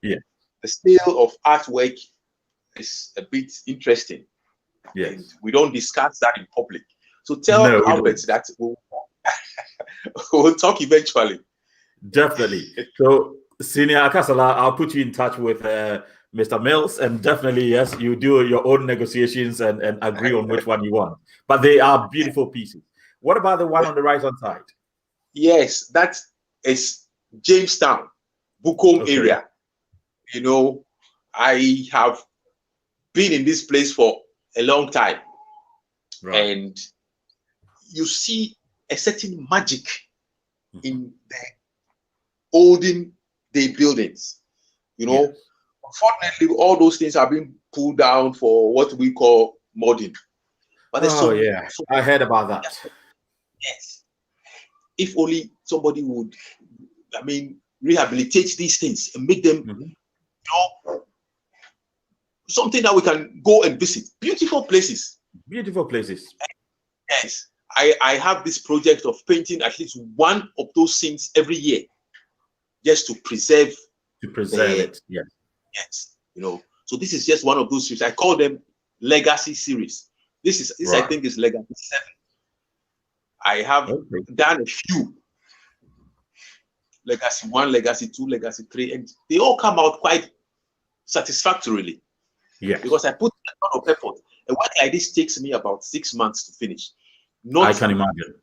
Yeah. The scale of artwork is a bit interesting. Yes. And we don't discuss that in public. So tell Albert that we'll talk eventually. Definitely. So, Senior Akasala, I'll put you in touch with Mr. Mills, and definitely, yes, you do your own negotiations and agree on which one you want. But they are beautiful pieces. What about the one on the right-hand side? Yes, that is Jamestown, Bukom area. I have been in this place for a long time. Right. And you see a certain magic in the olden day buildings. Unfortunately, all those things have been pulled down for what we call modern. But I heard about that. Yes. If only somebody would, rehabilitate these things and make them, something that we can go and visit. Beautiful places. Beautiful places. Yes. I have this project of painting at least one of those things every year, just to preserve. It. Yes. Yes. So this is just one of those series. I call them legacy series. This I think is legacy 7. I have done a few. Legacy 1, legacy 2, legacy 3, and they all come out quite satisfactorily. Yeah. Because I put a lot of effort. A work like this takes me about 6 months to finish. I can imagine.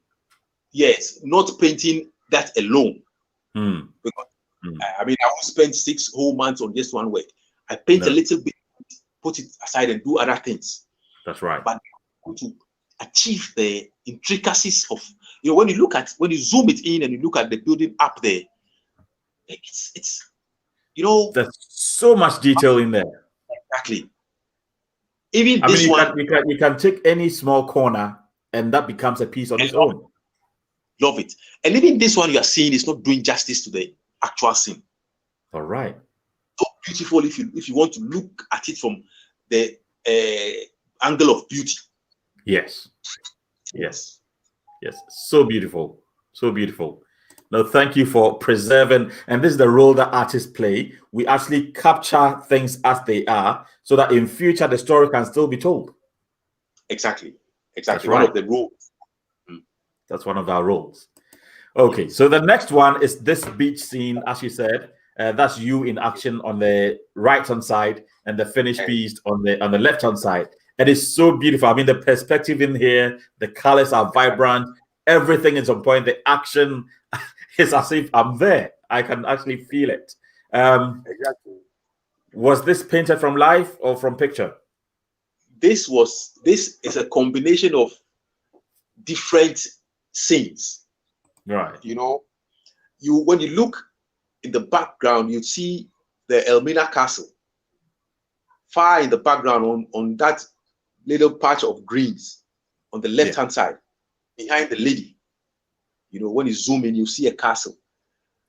Yes, not painting that alone. Because I will spend 6 whole months on just one work. I paint a little bit, put it aside, and do other things. That's right. But to achieve the intricacies of, when you zoom it in and you look at the building up there, it's there's so much detail in there. Exactly. Even this one, you can take any small corner and that becomes a piece on its own. Love it. And even this one you are seeing is not doing justice to the actual scene. All right. So beautiful if you want to look at it from the angle of beauty. Yes. So beautiful. So beautiful. No, thank you for preserving. And this is the role that artists play. We actually capture things as they are so that in future the story can still be told. Exactly. That's one right. of the roles. That's one of our roles. Okay, so the next one is this beach scene, as you said. That's you in action on the right-hand side, and the finished piece on the left-hand side. And it's so beautiful. I mean, the perspective in here, the colors are vibrant, everything is on point. The action is as if I'm there. I can actually feel it. Exactly. Was this painted from life or from picture? This is a combination of different scenes. Right. You know, when you look in the background, you see the Elmina Castle. Far in the background on that little patch of greens on the left-hand side, behind the lady. You know, when you zoom in, you see a castle.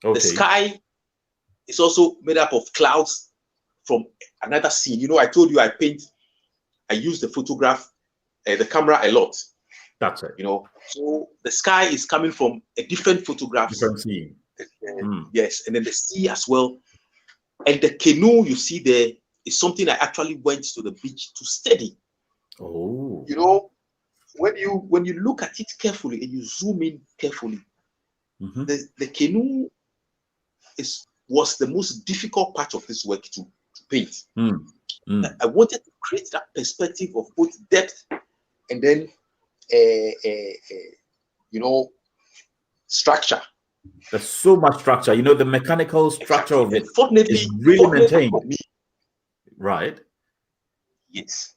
Okay. The sky is also made up of clouds from another scene. You know, I told you I use the camera a lot. That's it. You know, so the sky is coming from a different photograph. Different scene. Yes, and then the sea as well. And the canoe you see there is something I actually went to the beach to study. Oh. You know, when you look at it carefully and you zoom in carefully, the canoe was the most difficult part of this work to paint. I wanted to create that perspective of both depth and then you know, structure. There's so much structure. You know, the mechanical structure of it is really maintained. Right. Yes.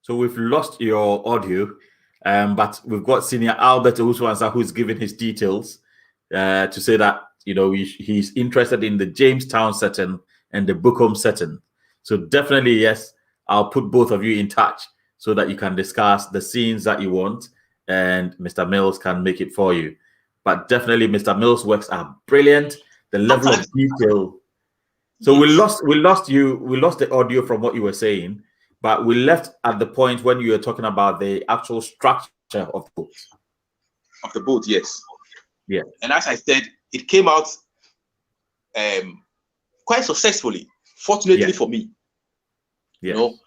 So we've lost your audio, but we've got Senior Albert Owusu-Ansah who's given his details to say that, you know, he's interested in the Jamestown setting and the Bukom setting. So definitely, yes, I'll put both of you in touch so that you can discuss the scenes that you want, and Mr. Mills can make it for you. But definitely, Mr. Mills' works are brilliant. The level of detail. So we lost the audio from what you were saying, but we left at the point when you were talking about the actual structure of the boat. Of the boat, yes. Yeah. And as I said, it came out quite successfully, fortunately for me. You know,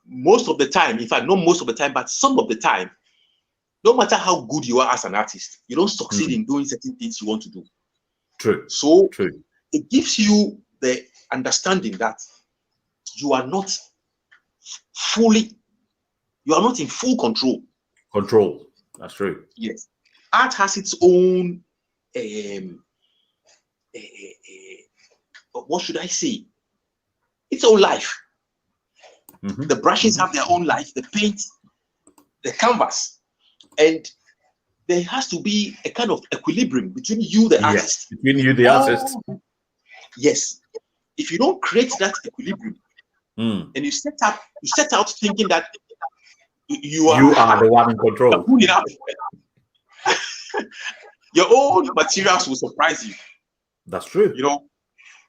most of the time, in fact, not most of the time, but some of the time, no matter how good you are as an artist, you don't succeed in doing certain things you want to do. True. So it gives you the understanding that you are not in full control. Control. That's true. Yes. Art has its own what should I say? Its own life. The brushes have their own life, the paint, the canvas, and there has to be a kind of equilibrium between you, the artist. Between you, the artist. Yes. If you don't create that equilibrium, and you set out thinking that you are the one in control. Your own materials will surprise you. That's true. You know,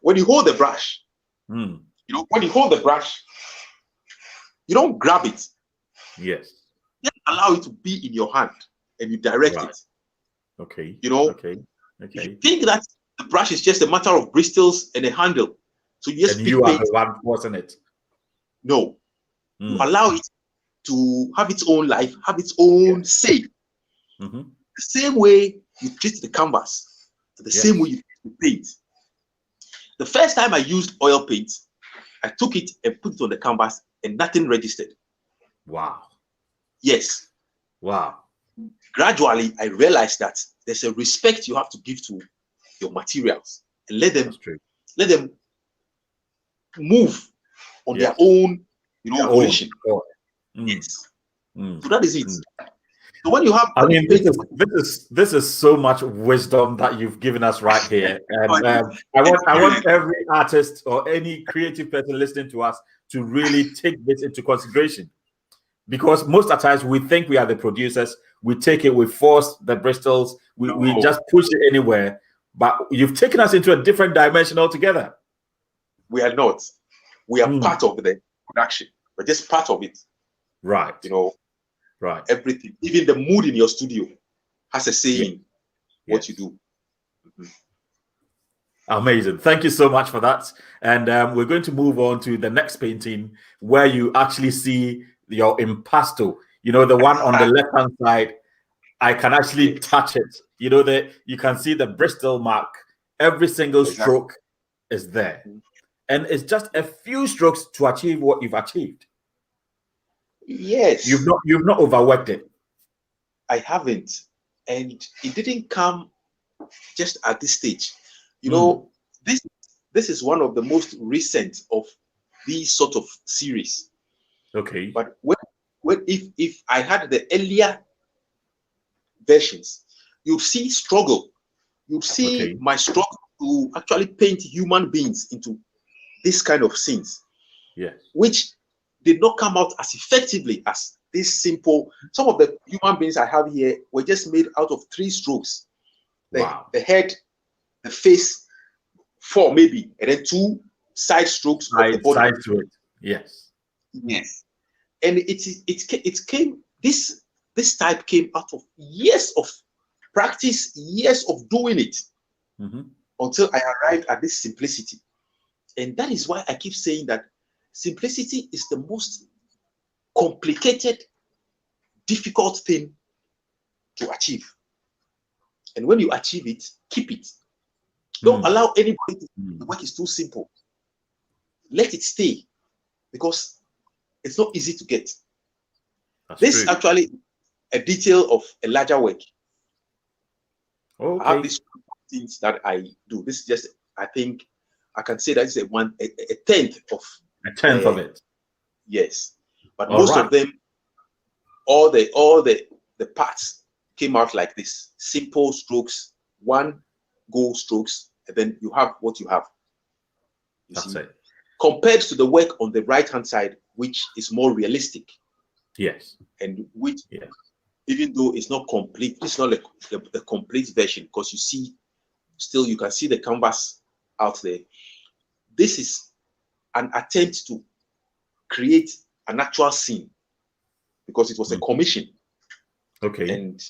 when you hold the brush, you know, when you hold the brush, you don't grab it. Yes. Just allow it to be in your hand and you direct it. Okay. You know, you think that the brush is just a matter of bristles and a handle. So you just you are the one forcing it. No. You allow it to have its own life, have its own say. The same way you treat the canvas, the same way you treat the paint. The first time I used oil paint, I took it and put it on the canvas and nothing registered. Wow. Yes. Wow. Gradually, I realized that there's a respect you have to give to your materials and let them move on their own, you know, volition. Yes. So that is it. So when you have, I mean, this is so much wisdom that you've given us right here, and I want every artist or any creative person listening to us to really take this into consideration, because most of the times we think we are the producers, we take it, we force the bristles, we just push it anywhere, but you've taken us into a different dimension altogether. We are not. We are part of the production. We're just part of it. Right. You know. Right. Everything, even the mood in your studio has a say in what you do. Amazing. Thank you so much for that. And we're going to move on to the next painting where you actually see your impasto. You know, the one on the left-hand side, I can actually touch it. You know, you can see the Bristol mark. Every single stroke is there. And it's just a few strokes to achieve what you've achieved. Yes. You've not overworked it. I haven't. And it didn't come just at this stage. You know, this is one of the most recent of these sort of series. Okay. But if I had the earlier versions, you'd see struggle. You'd see my struggle to actually paint human beings into this kind of scenes. Yes. Which did not come out as effectively as this simple. Some of the human beings I have here were just made out of 3 strokes. The head, the face, 4 maybe, and then 2 side strokes of the body. Side to it. Yes. Yes. And it came, this type came out of years of practice, years of doing it, until I arrived at this simplicity. And that is why I keep saying that simplicity is the most complicated, difficult thing to achieve. And when you achieve it, keep it. Don't allow anybody to the work is too simple. Let it stay, because it's not easy to get. This is actually a detail of a larger work. I have these things that I do. This is just, I think, I can say that it's a tenth of it. Yes, but most of them, all the parts came out like this: simple strokes, 1 go strokes, and then you have what you have. That's it. Compared to the work on the right-hand side, which is more realistic. Yes. And which, even though it's not complete, it's not like the complete version, because you see, still you can see the canvas out there. This is an attempt to create an actual scene, because it was a commission. Okay. And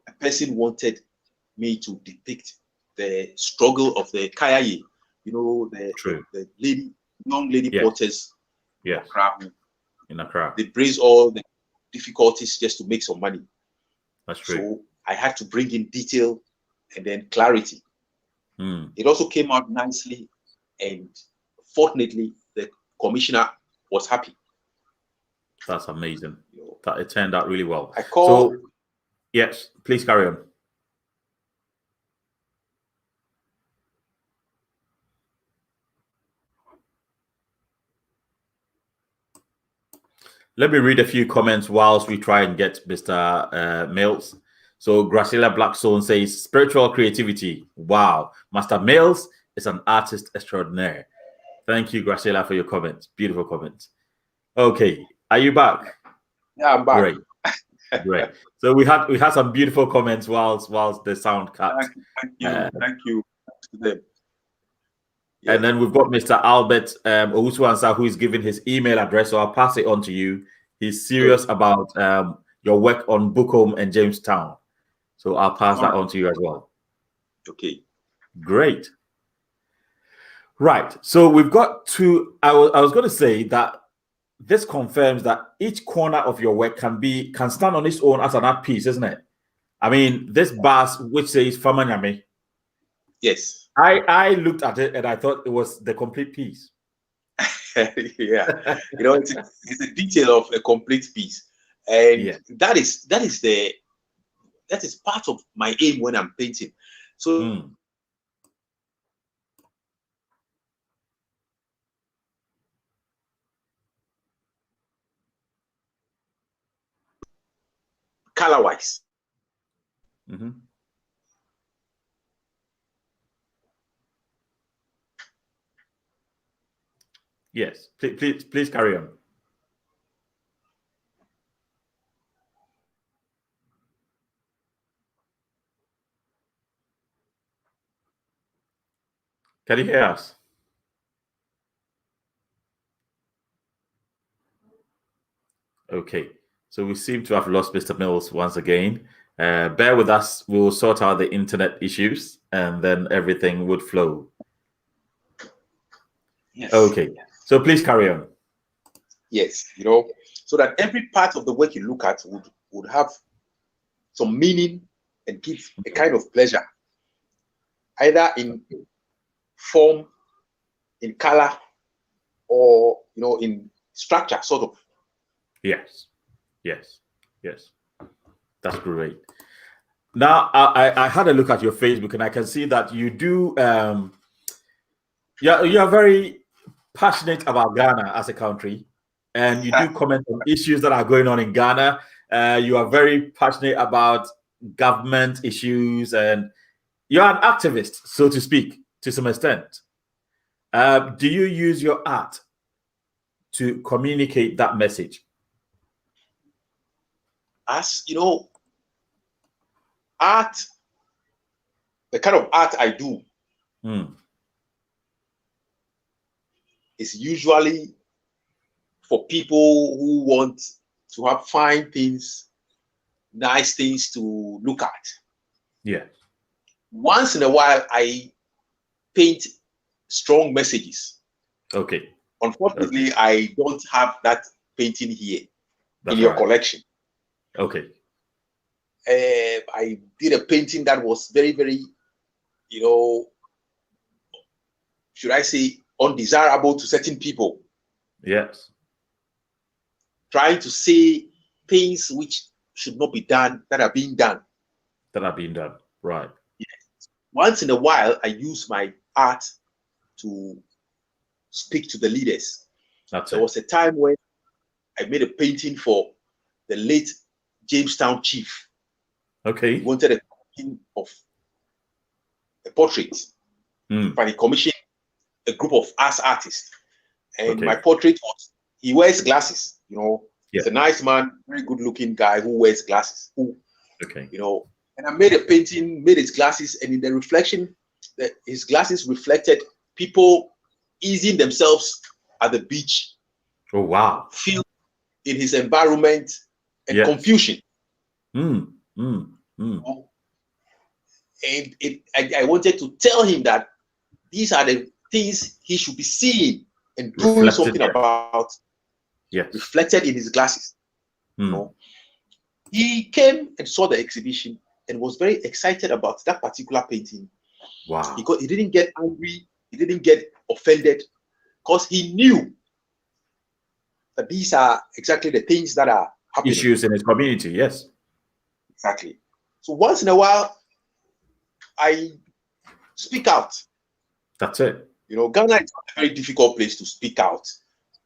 a person wanted me to depict the struggle of the Kayaye, you know, the young lady porters in Accra. They brace all the difficulties just to make some money. That's true. So I had to bring in detail and then clarity. It also came out nicely, and fortunately, the commissioner was happy. That's amazing. That it turned out really well. Yes, please carry on. Let me read a few comments whilst we try and get Mr. Mills. So Graciela Blackstone says, spiritual creativity. Wow. Master Mills is an artist extraordinaire. Thank you, Graciela, for your comments. Beautiful comments. Okay. Are you back? Yeah, I'm back. Great. Great. So we had some beautiful comments whilst the sound cut. Thank you to them. And then we've got Mr. Albert Owusu-Ansah, who is giving his email address. So I'll pass it on to you. He's serious about your work on Bukom and Jamestown. So I'll pass that on to you as well. Okay. Great. Right. So we've got to, I was going to say that this confirms that each corner of your work can stand on its own as an art piece, isn't it? I mean, this bars which says Famanyame. Yes. I looked at it and I thought it was the complete piece. Yeah. You know, it's a detail of a complete piece. And that is part of my aim when I'm painting. So color-wise. Yes, please carry on. Can you hear us? Okay, so we seem to have lost Mr. Mills once again. Bear with us. We will sort out the internet issues and then everything would flow. Yes. Okay. So please carry on. Yes, so that every part of the work you look at would have some meaning and give a kind of pleasure, either in form, in color, or in structure, sort of. Yes. That's great. Now I had a look at your Facebook and I can see that you do you're very passionate about Ghana as a country, and you do comment on issues that are going on in Ghana. You are very passionate about government issues, and you're an activist, so to speak, to some extent. Do you use your art to communicate that message? As art, the kind of art I do is usually for people who want to have fine things, nice things to look at. Yeah. Once in a while, I paint strong messages. Okay. Unfortunately, I don't have that painting here in your collection. Okay. I did a painting that was very, very, should I say, undesirable to certain people. Yes. Trying to say things which should not be done that are being done. Right. Yes. Once in a while, I use my art to speak to the leaders. There was a time when I made a painting for the late Jamestown chief. Okay. He wanted a painting of a portrait. But he commissioned a group of us artists. And my portrait was, he wears glasses, He's a nice man, very good looking guy who wears glasses. And I made a painting, made his glasses, and in the reflection, his glasses reflected people easing themselves at the beach. Oh, wow. Feel in his environment and confusion. And I wanted to tell him that these are the things he should be seeing and doing something about. Reflected in his glasses. He came and saw the exhibition and was very excited about that particular painting. Wow. Because he didn't get angry, he didn't get offended, because he knew that these are exactly the things that are happening. Issues in his community, yes. Exactly. So once in a while, I speak out. That's it. Ghana is a very difficult place to speak out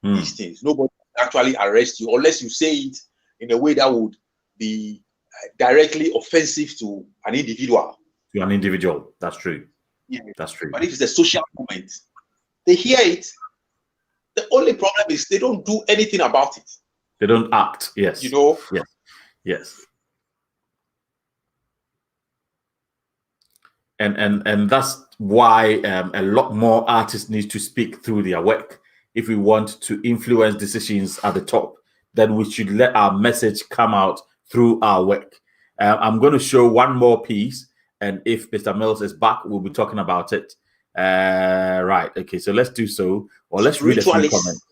these things. Nobody can actually arrest you unless you say it in a way that would be directly offensive to an individual. That's true. Yeah. That's true. But if it's a social movement, they hear it. The only problem is they don't do anything about it. They don't act. Yes. Yes. And that's why a lot more artists need to speak through their work. If we want to influence decisions at the top, then we should let our message come out through our work. I'm going to show one more piece, and if Mr. Mills is back, we'll be talking about it. Right. Okay. So let's do so, or let's read a few comments.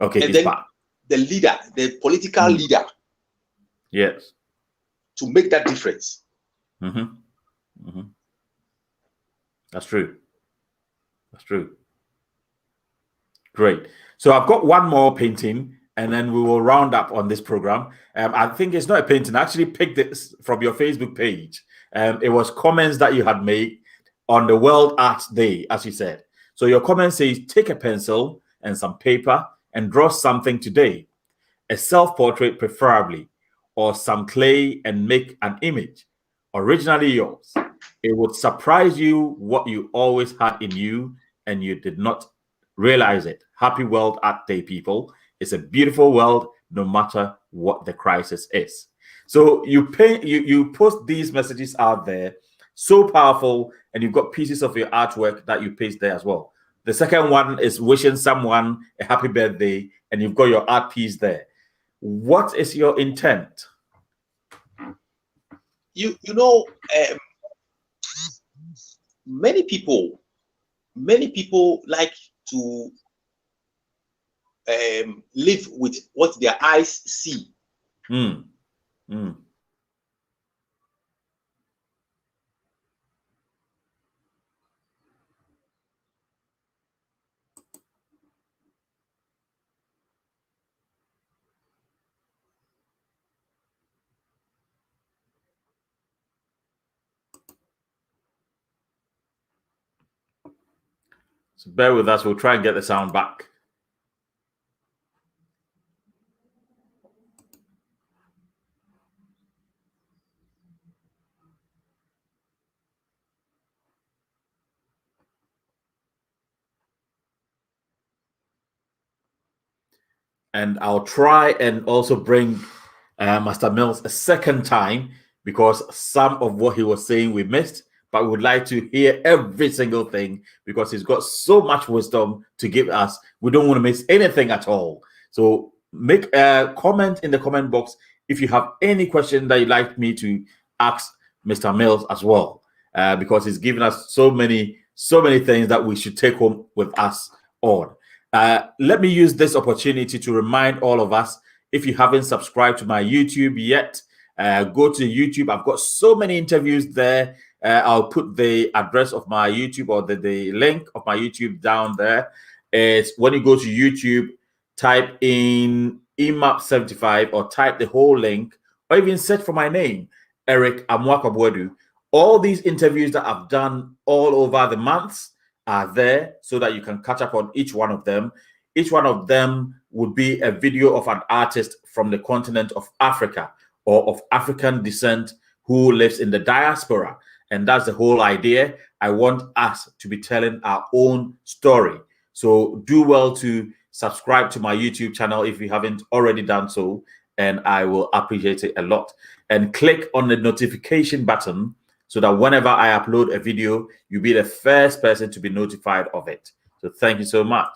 Okay. And then back. The leader, the political leader. Yes. To make that difference. That's true. That's true. Great. So I've got one more painting, and then we will round up on this program. I think it's not a painting. I actually picked this from your Facebook page. It was comments that you had made on the World Art Day, as you said. So your comment says, take a pencil and some paper and draw something today. A self-portrait preferably, or some clay and make an image. Originally yours. It would surprise you what you always had in you and you did not realize it. Happy World Art Day, people. It's a beautiful world, no matter what the crisis is. So you post these messages out there, so powerful, and you've got pieces of your artwork that you paste there as well. The second one is wishing someone a happy birthday, and you've got your art piece there. What is your intent? Many people like to live with what their eyes see. Mm. Mm. So bear with us. We'll try and get the sound back. And I'll try and also bring Master Mills a second time, because some of what he was saying we missed, but we would like to hear every single thing because he's got so much wisdom to give us. We don't want to miss anything at all. So make a comment in the comment box if you have any question that you'd like me to ask Mr. Mills as well, because he's given us so many things that we should take home with us on. Let me use this opportunity to remind all of us, if you haven't subscribed to my YouTube yet, go to YouTube. I've got so many interviews there. I'll put the address of my YouTube, or the link of my YouTube down there. It's when you go to YouTube, type in EMAP75 or type the whole link, or even search for my name, Eric Amoakwa-Boadu. All these interviews that I've done all over the months are there so that you can catch up on each one of them. Each one of them would be a video of an artist from the continent of Africa or of African descent who lives in the diaspora. And that's the whole idea. I want us to be telling our own story. So do well to subscribe to my YouTube channel if you haven't already done so, and I will appreciate it a lot. And click on the notification button so that whenever I upload a video, you'll be the first person to be notified of it. So thank you so much.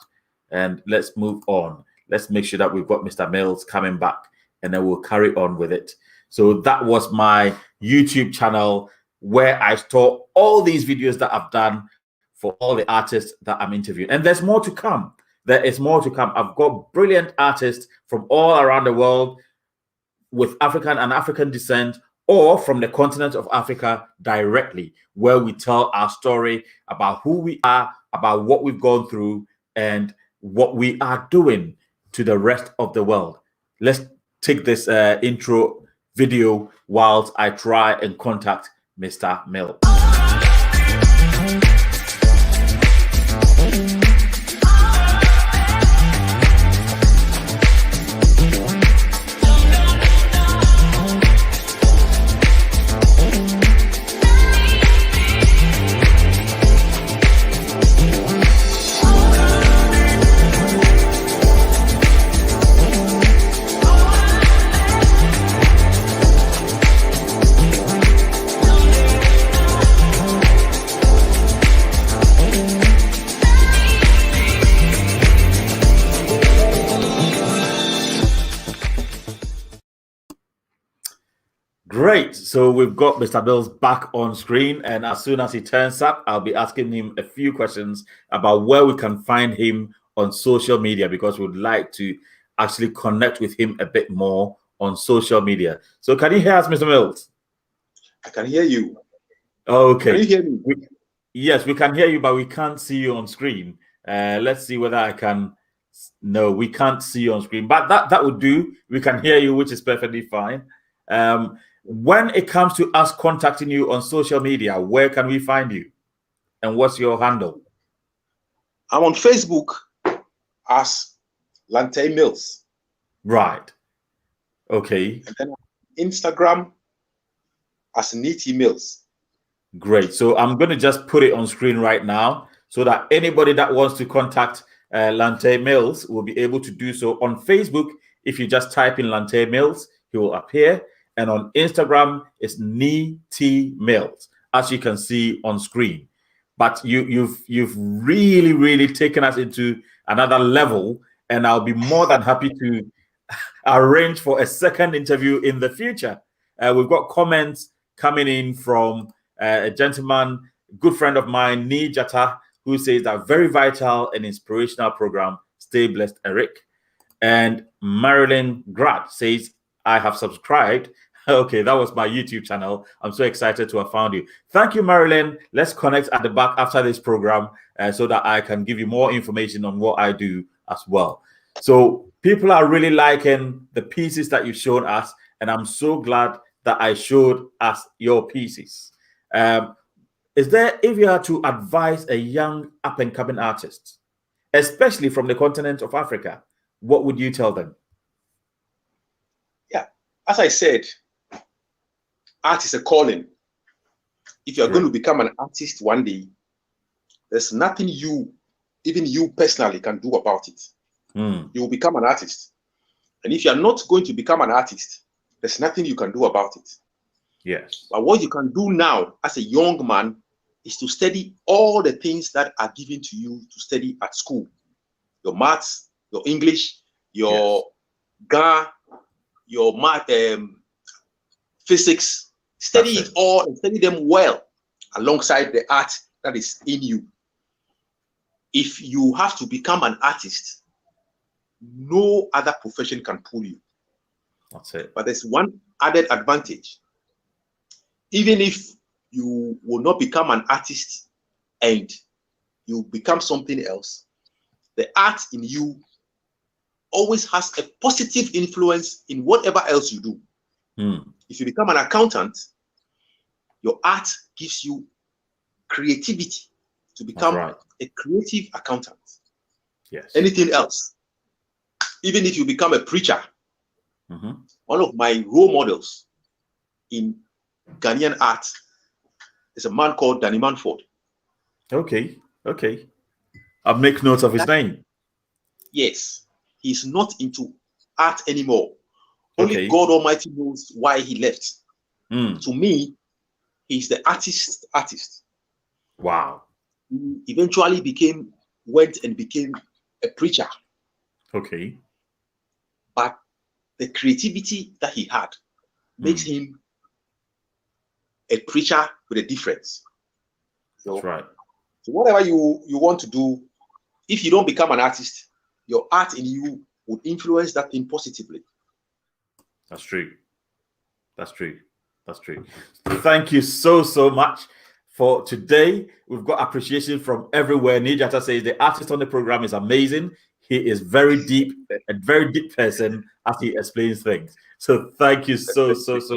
And let's move on. Let's make sure that we've got Mr. Mills coming back, and then we'll carry on with it. So that was my YouTube channel where I store all these videos that I've done for all the artists that I'm interviewing. And there's more to come. There is more to come. I've got brilliant artists from all around the world with African and African descent, or from the continent of Africa directly, where we tell our story about who we are, about what we've gone through, and what we are doing to the rest of the world. Let's take this intro video whilst I try and contact Mr. Mills. Great. So we've got Mr. Mills back on screen, and as soon as he turns up, I'll be asking him a few questions about where we can find him on social media, because we'd like to actually connect with him a bit more on social media. So can you hear us, Mr. Mills? I can hear you. Okay. Can you hear me? Yes, we can hear you, but we can't see you on screen. Let's see whether I can. No, we can't see you on screen, but that would do. We can hear you, which is perfectly fine. When it comes to us contacting you on social media, where can we find you? And what's your handle? I'm on Facebook as Lantei Mills. Right. Okay. And then Instagram as Niti Mills. Great. So I'm going to just put it on screen right now so that anybody that wants to contact Lantei Mills will be able to do so. On Facebook, if you just type in Lantei Mills, he will appear. And on Instagram, it's Niti Mills, as you can see on screen. But you've really, really taken us into another level, and I'll be more than happy to arrange for a second interview in the future. We've got comments coming in from a gentleman, good friend of mine, Nijata, who says that very vital and inspirational program. Stay blessed, Eric. And Marilyn Grad says, I have subscribed. Okay, that was my YouTube channel. I'm so excited to have found you. Thank you, Marilyn. Let's connect at the back after this program so that I can give you more information on what I do as well. So people are really liking the pieces that you've shown us, and I'm so glad that I showed us your pieces. Is there, if you had to advise a young up-and-coming artist, especially from the continent of Africa, what would you tell them? Yeah, as I said, art is a calling. If you're going to become an artist one day, there's nothing even you personally can do about it. You will become an artist. And if you're not going to become an artist, there's nothing you can do about it. Yes. But what you can do now as a young man is to study all the things that are given to you to study at school. Your maths, your English, your Ga, your math, physics. Study it all and study them well alongside the art that is in you. If you have to become an artist, no other profession can pull you. That's it. But there's one added advantage. Even if you will not become an artist and you become something else, the art in you always has a positive influence in whatever else you do. If you become an accountant, your art gives you creativity to become a creative accountant. Yes. Anything else, even if you become a preacher, one of my role models in Ghanaian art is a man called Danny Manford. Okay. I'll make notes of his name. Yes. He's not into art anymore. Only God Almighty knows why he left. To me, he's the artist. Wow. He eventually went and became a preacher. Okay. But the creativity that he had makes him a preacher with a difference. That's right. So whatever you want to do, if you don't become an artist, your art in you would influence that thing positively. That's true. Thank you so much for today. We've got appreciation from everywhere. Nijata says the artist on the program is amazing. He is very deep, a very deep person as he explains things. So thank you so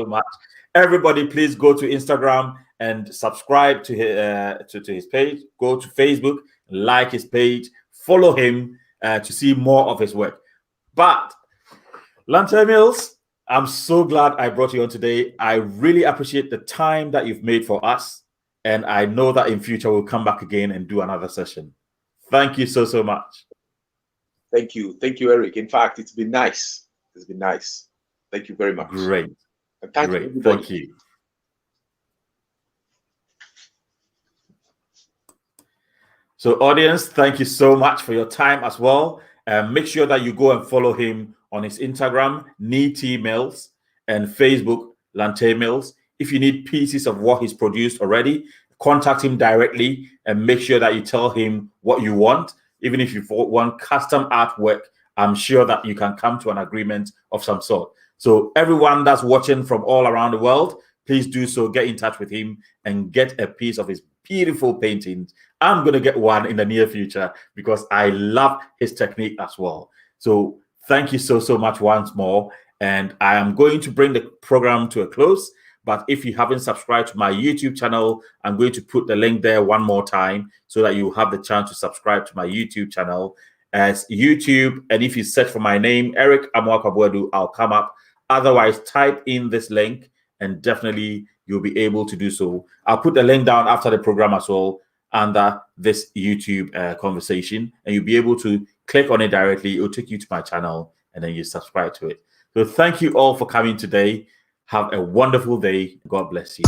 much. Everybody, please go to Instagram and subscribe to his page. Go to Facebook, like his page, follow him to see more of his work. But Lantei Mills, I'm so glad I brought you on today. I really appreciate the time that you've made for us. And I know that in future we'll come back again and do another session. Thank you so much. Thank you, Eric. In fact, it's been nice. Thank you very much. Great. And thank you, everybody. Thank you. So audience, thank you so much for your time as well. Make sure that you go and follow him on his Instagram, Lantei Mills, and Facebook, Lantei Mills. If you need pieces of what he's produced already, contact him directly and make sure that you tell him what you want. Even if you want custom artwork, I'm sure that you can come to an agreement of some sort. So everyone that's watching from all around the world, please do so. Get in touch with him and get a piece of his beautiful paintings. I'm going to get one in the near future because I love his technique as well. So thank you so much once more. And I am going to bring the program to a close. But if you haven't subscribed to my YouTube channel, I'm going to put the link there one more time so that you have the chance to subscribe to my YouTube channel as YouTube. And if you search for my name, Eric Amoakwa-Boadu, I'll come up. Otherwise, type in this link and definitely you'll be able to do so. I'll put the link down after the program as well under this YouTube conversation, and you'll be able to click on it directly. It'll take you to my channel and then you subscribe to it. So thank you all for coming today. Have a wonderful day. God bless you.